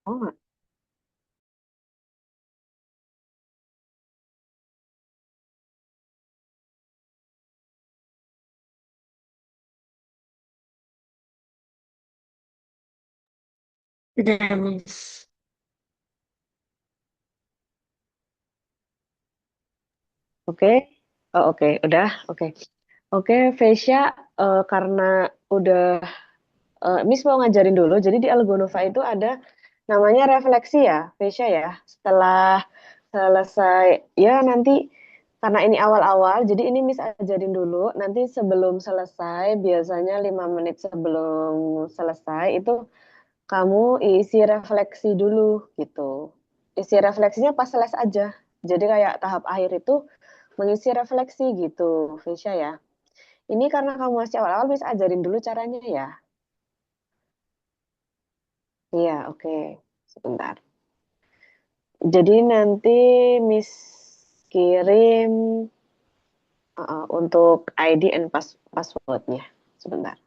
Oh, Sudah, Miss. oke. Oh, oke. Udah, oke. Oke, Vesya, karena udah Miss mau ngajarin dulu. Jadi di Algonova itu ada namanya refleksi ya, Vesya ya. Setelah selesai, ya nanti karena ini awal-awal, jadi ini Miss ajarin dulu. Nanti sebelum selesai, biasanya 5 menit sebelum selesai itu kamu isi refleksi dulu gitu. Isi refleksinya pas les aja. Jadi kayak tahap akhir itu mengisi refleksi gitu, Vesya ya. Ini karena kamu masih awal-awal, Miss ajarin dulu caranya ya. Iya, oke. Sebentar. Jadi nanti Miss kirim untuk ID and passwordnya. Sebentar.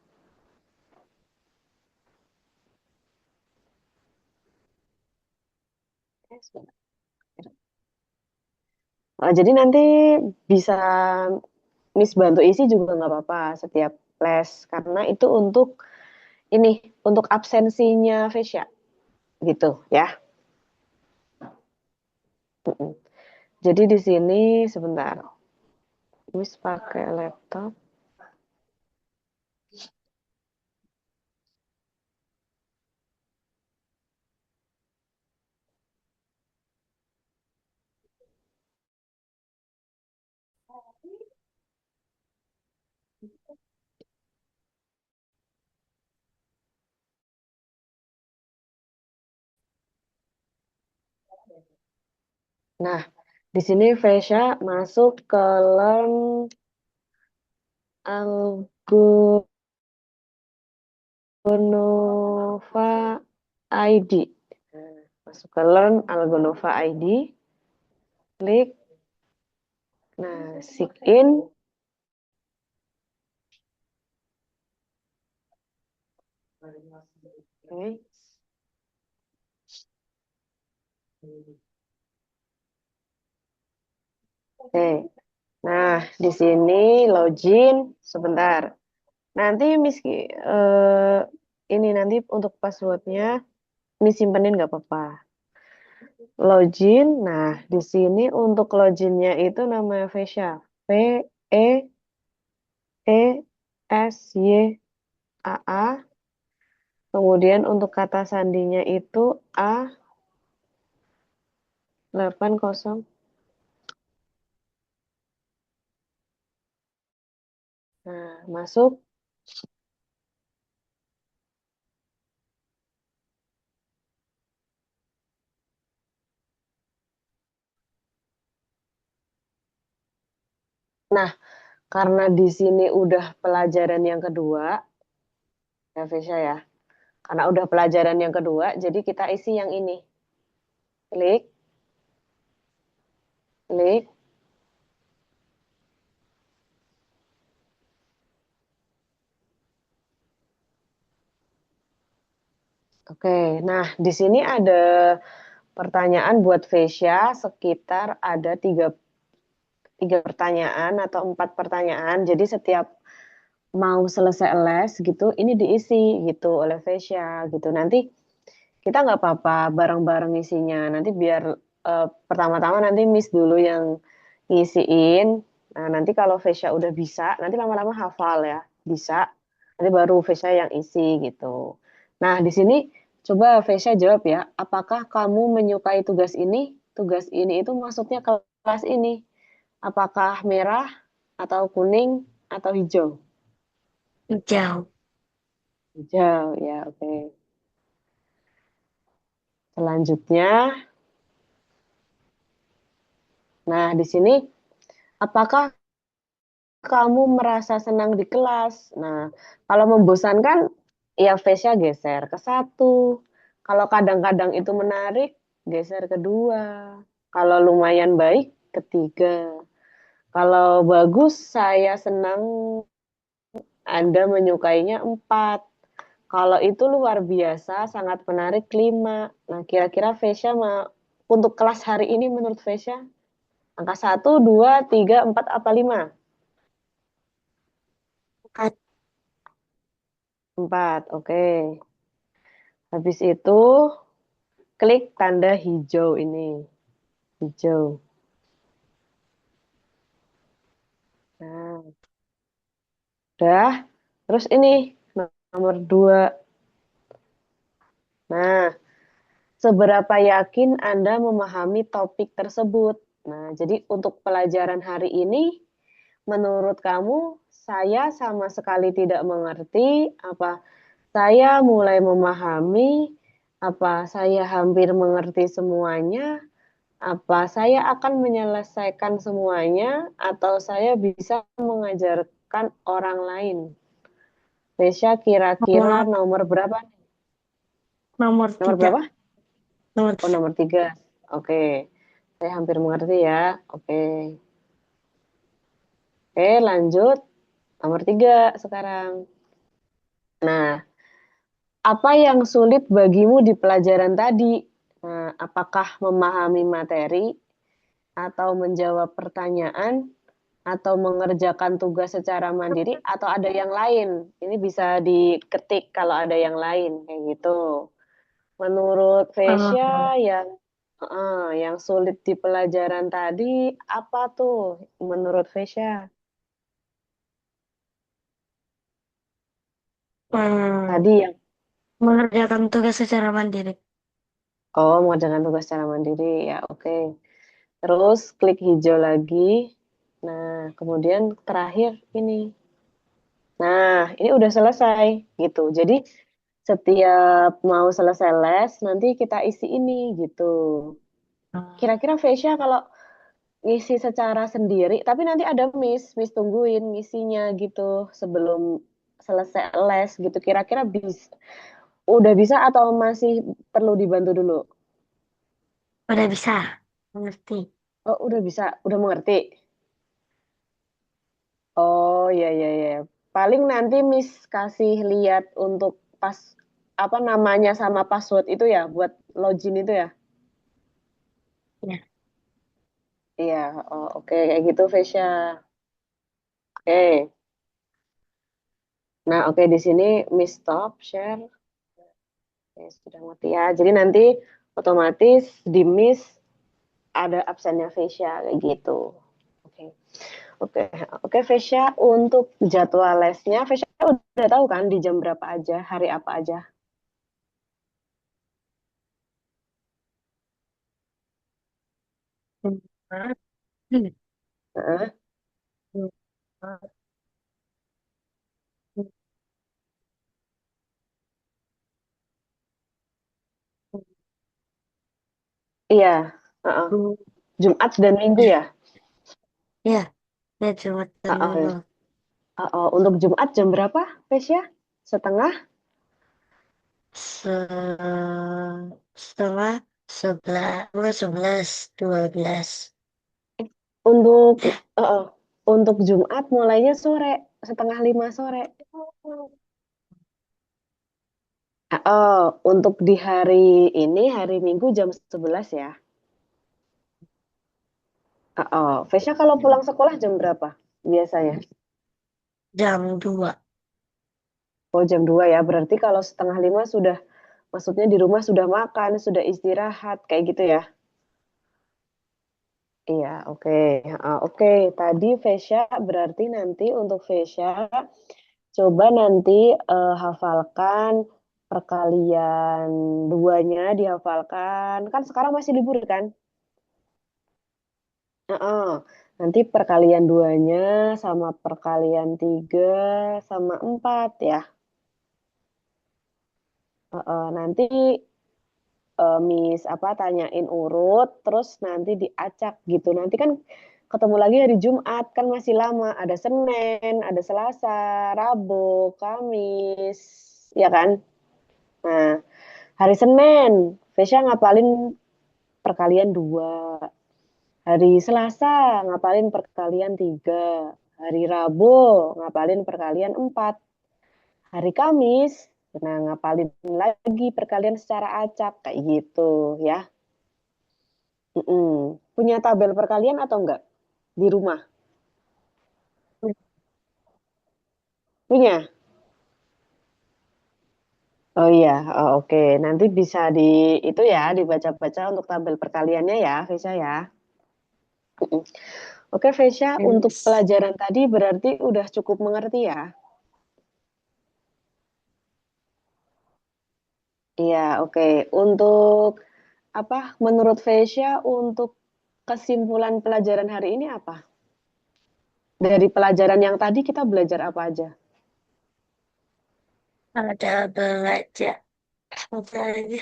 Sebentar. Jadi nanti bisa Miss bantu isi juga nggak apa-apa setiap les karena itu ini untuk absensinya Vesya gitu ya. Mm-mm. Jadi di sini sebentar. Miss pakai laptop. Nah, di sini Vesya masuk ke Learn Algonova ID. Masuk ke Learn Algonova ID, klik. Nah, sign in. Oke. Oke. Nah, di sini login sebentar. Nanti ini nanti untuk passwordnya Miss simpenin nggak apa-apa. Login. Nah, di sini untuk loginnya itu namanya Vesya. Vesya. Kemudian untuk kata sandinya itu A80. Nah, masuk. Nah, karena di sini udah pelajaran yang kedua, ya Vesya ya. Karena udah pelajaran yang kedua, jadi kita isi yang ini. Klik, klik. Oke, nah di sini ada pertanyaan buat Vesya sekitar ada tiga pertanyaan atau 4 pertanyaan. Jadi setiap mau selesai les gitu, ini diisi gitu oleh Vesya gitu. Nanti kita nggak apa-apa bareng-bareng isinya. Nanti biar pertama-tama nanti Miss dulu yang ngisiin. Nah, nanti kalau Vesya udah bisa, nanti lama-lama hafal ya. Bisa. Nanti baru Vesya yang isi gitu. Nah, di sini coba Vesya jawab ya. Apakah kamu menyukai tugas ini? Tugas ini itu maksudnya kelas ini. Apakah merah atau kuning atau hijau? Jauh. Hijau, ya oke. Selanjutnya, nah di sini apakah kamu merasa senang di kelas? Nah, kalau membosankan, ya face-nya geser ke satu. Kalau kadang-kadang itu menarik, geser ke dua. Kalau lumayan baik, ketiga. Kalau bagus, saya senang Anda menyukainya, empat. Kalau itu luar biasa, sangat menarik 5. Nah, kira-kira Vesya untuk kelas hari ini menurut Vesya, angka 1, 2, 3, 4, apa 5? Empat. 4, oke. Habis itu, klik tanda hijau ini. Hijau. Nah, udah. Terus ini, nomor 2. Nah, seberapa yakin Anda memahami topik tersebut? Nah, jadi untuk pelajaran hari ini, menurut kamu, saya sama sekali tidak mengerti, apa saya mulai memahami, apa saya hampir mengerti semuanya, apa saya akan menyelesaikan semuanya, atau saya bisa mengajarkan orang lain? Tesya kira-kira Nomor, nomor berapa? nomor Nomor tiga. berapa? Nomor Oh, tiga. nomor 3. Oke, saya hampir mengerti ya. Oke, oke lanjut. Nomor 3 sekarang. Nah, apa yang sulit bagimu di pelajaran tadi? Nah, apakah memahami materi, atau menjawab pertanyaan, atau mengerjakan tugas secara mandiri, atau ada yang lain? Ini bisa diketik kalau ada yang lain, kayak gitu. Menurut Eh, Vesya, yang sulit di pelajaran tadi apa tuh? Menurut Vesya, hmm, tadi yang mengerjakan tugas secara mandiri. mengerjakan tugas secara mandiri ya, oke. Terus klik hijau lagi. Nah, kemudian terakhir ini. Nah, ini udah selesai gitu. Jadi setiap mau selesai les nanti kita isi ini gitu. Kira-kira Vesya kalau ngisi secara sendiri, tapi nanti ada Miss tungguin ngisinya gitu sebelum selesai les gitu. Kira-kira udah bisa atau masih perlu dibantu dulu? Udah bisa. Mengerti. Oh, udah bisa, udah mengerti. Oh, ya ya ya. Paling nanti Miss kasih lihat untuk pas apa namanya sama password itu ya buat login itu ya. Ya. Iya, oh, oke kayak gitu Vesya. Oke. Nah, oke di sini Miss stop share. Oke, sudah ngerti ya. Jadi nanti otomatis di Miss ada absennya Vesya kayak gitu. Oke. Oke. Oke Vesya, untuk jadwal lesnya Vesya udah tahu kan di jam berapa aja, hari apa aja? Empat. Heeh. Iya, heeh. Jumat dan Minggu ya? Ya, ya Jumat dan Heeh. Minggu. Heeh. Untuk Jumat jam berapa Vesya? Setengah? Setengah 11, bukan 11, 12. Untuk heeh. Untuk Jumat mulainya sore, setengah 5 sore. Oh, untuk di hari ini, hari Minggu jam 11 ya. Oh, Vesya kalau pulang sekolah jam berapa biasanya? Jam 2. Oh, jam 2 ya. Berarti kalau setengah 5 sudah, maksudnya di rumah sudah makan, sudah istirahat, kayak gitu ya. Iya, oke. Oke, tadi Vesya berarti nanti untuk Vesya coba nanti hafalkan perkalian duanya dihafalkan. Kan sekarang masih libur kan? Heeh. Nanti perkalian duanya sama perkalian 3 sama 4 ya. Nanti Miss apa tanyain urut, terus nanti diacak gitu. Nanti kan ketemu lagi hari Jumat, kan masih lama. Ada Senin, ada Selasa, Rabu, Kamis, ya kan? Nah, hari Senin, Vesya ngapalin perkalian 2. Hari Selasa, ngapalin perkalian 3. Hari Rabu, ngapalin perkalian 4. Hari Kamis, Nah, ngapalin lagi perkalian secara acak kayak gitu ya. Mm-mm. Punya tabel perkalian atau enggak di rumah? Punya. Oh iya, oh, oke. Nanti bisa di itu ya dibaca-baca untuk tabel perkaliannya ya, Vesya ya. Mm-mm. Oke, Vesya, untuk Yes. pelajaran tadi berarti udah cukup mengerti ya. Iya, oke. Untuk apa? Menurut Vesya, untuk kesimpulan pelajaran hari ini apa? Dari pelajaran yang tadi kita belajar apa aja? Ada belajar apa lagi?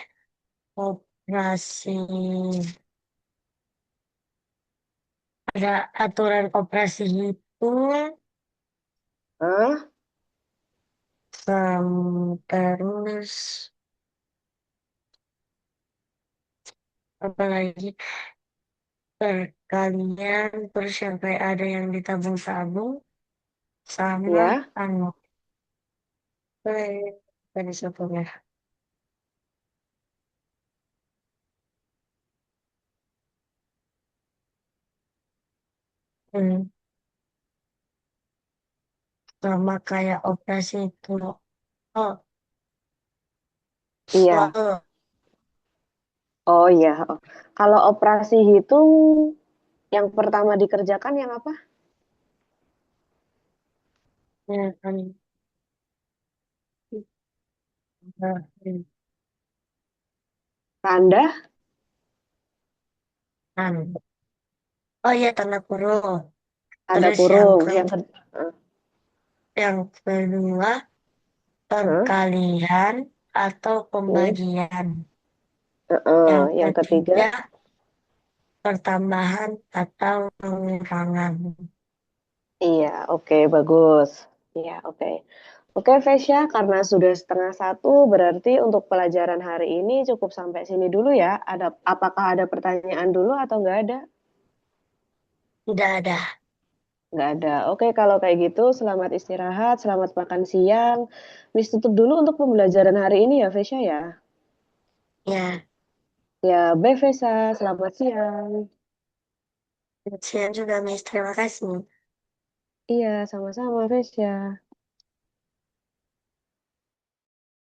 Operasi. Ada aturan operasi hitung. Hah? Terus apa lagi? Perkalian. Terus yang kayak ada yang ditabung-tabung. Sama Ya, anu. Tadi sebutnya. Hmm. Sama kayak operasi itu. Oh, iya. soal. Oh iya. Oh. Kalau operasi hitung yang pertama dikerjakan yang apa? Ya, kan. Nah, Tanda, anu. Oh iya, tanda kurung. tanda Terus kurung. Yang kedua, yang kedua, perkalian atau pembagian. Yang yang ketiga, ketiga, pertambahan atau pengurangan. iya, oke, bagus. Iya, oke. Oke, Vesya, karena sudah setengah satu, berarti untuk pelajaran hari ini cukup sampai sini dulu ya. Apakah ada pertanyaan dulu atau nggak ada? Tidak ada. Nggak ada. Oke, kalau kayak gitu, selamat istirahat, selamat makan siang. Miss tutup dulu untuk pembelajaran hari ini ya, Vesya ya. Ya, Ya, bye, Vesya. Selamat siang. sekian juga, Miss. Terima kasih. Iya, sama-sama, Vesya.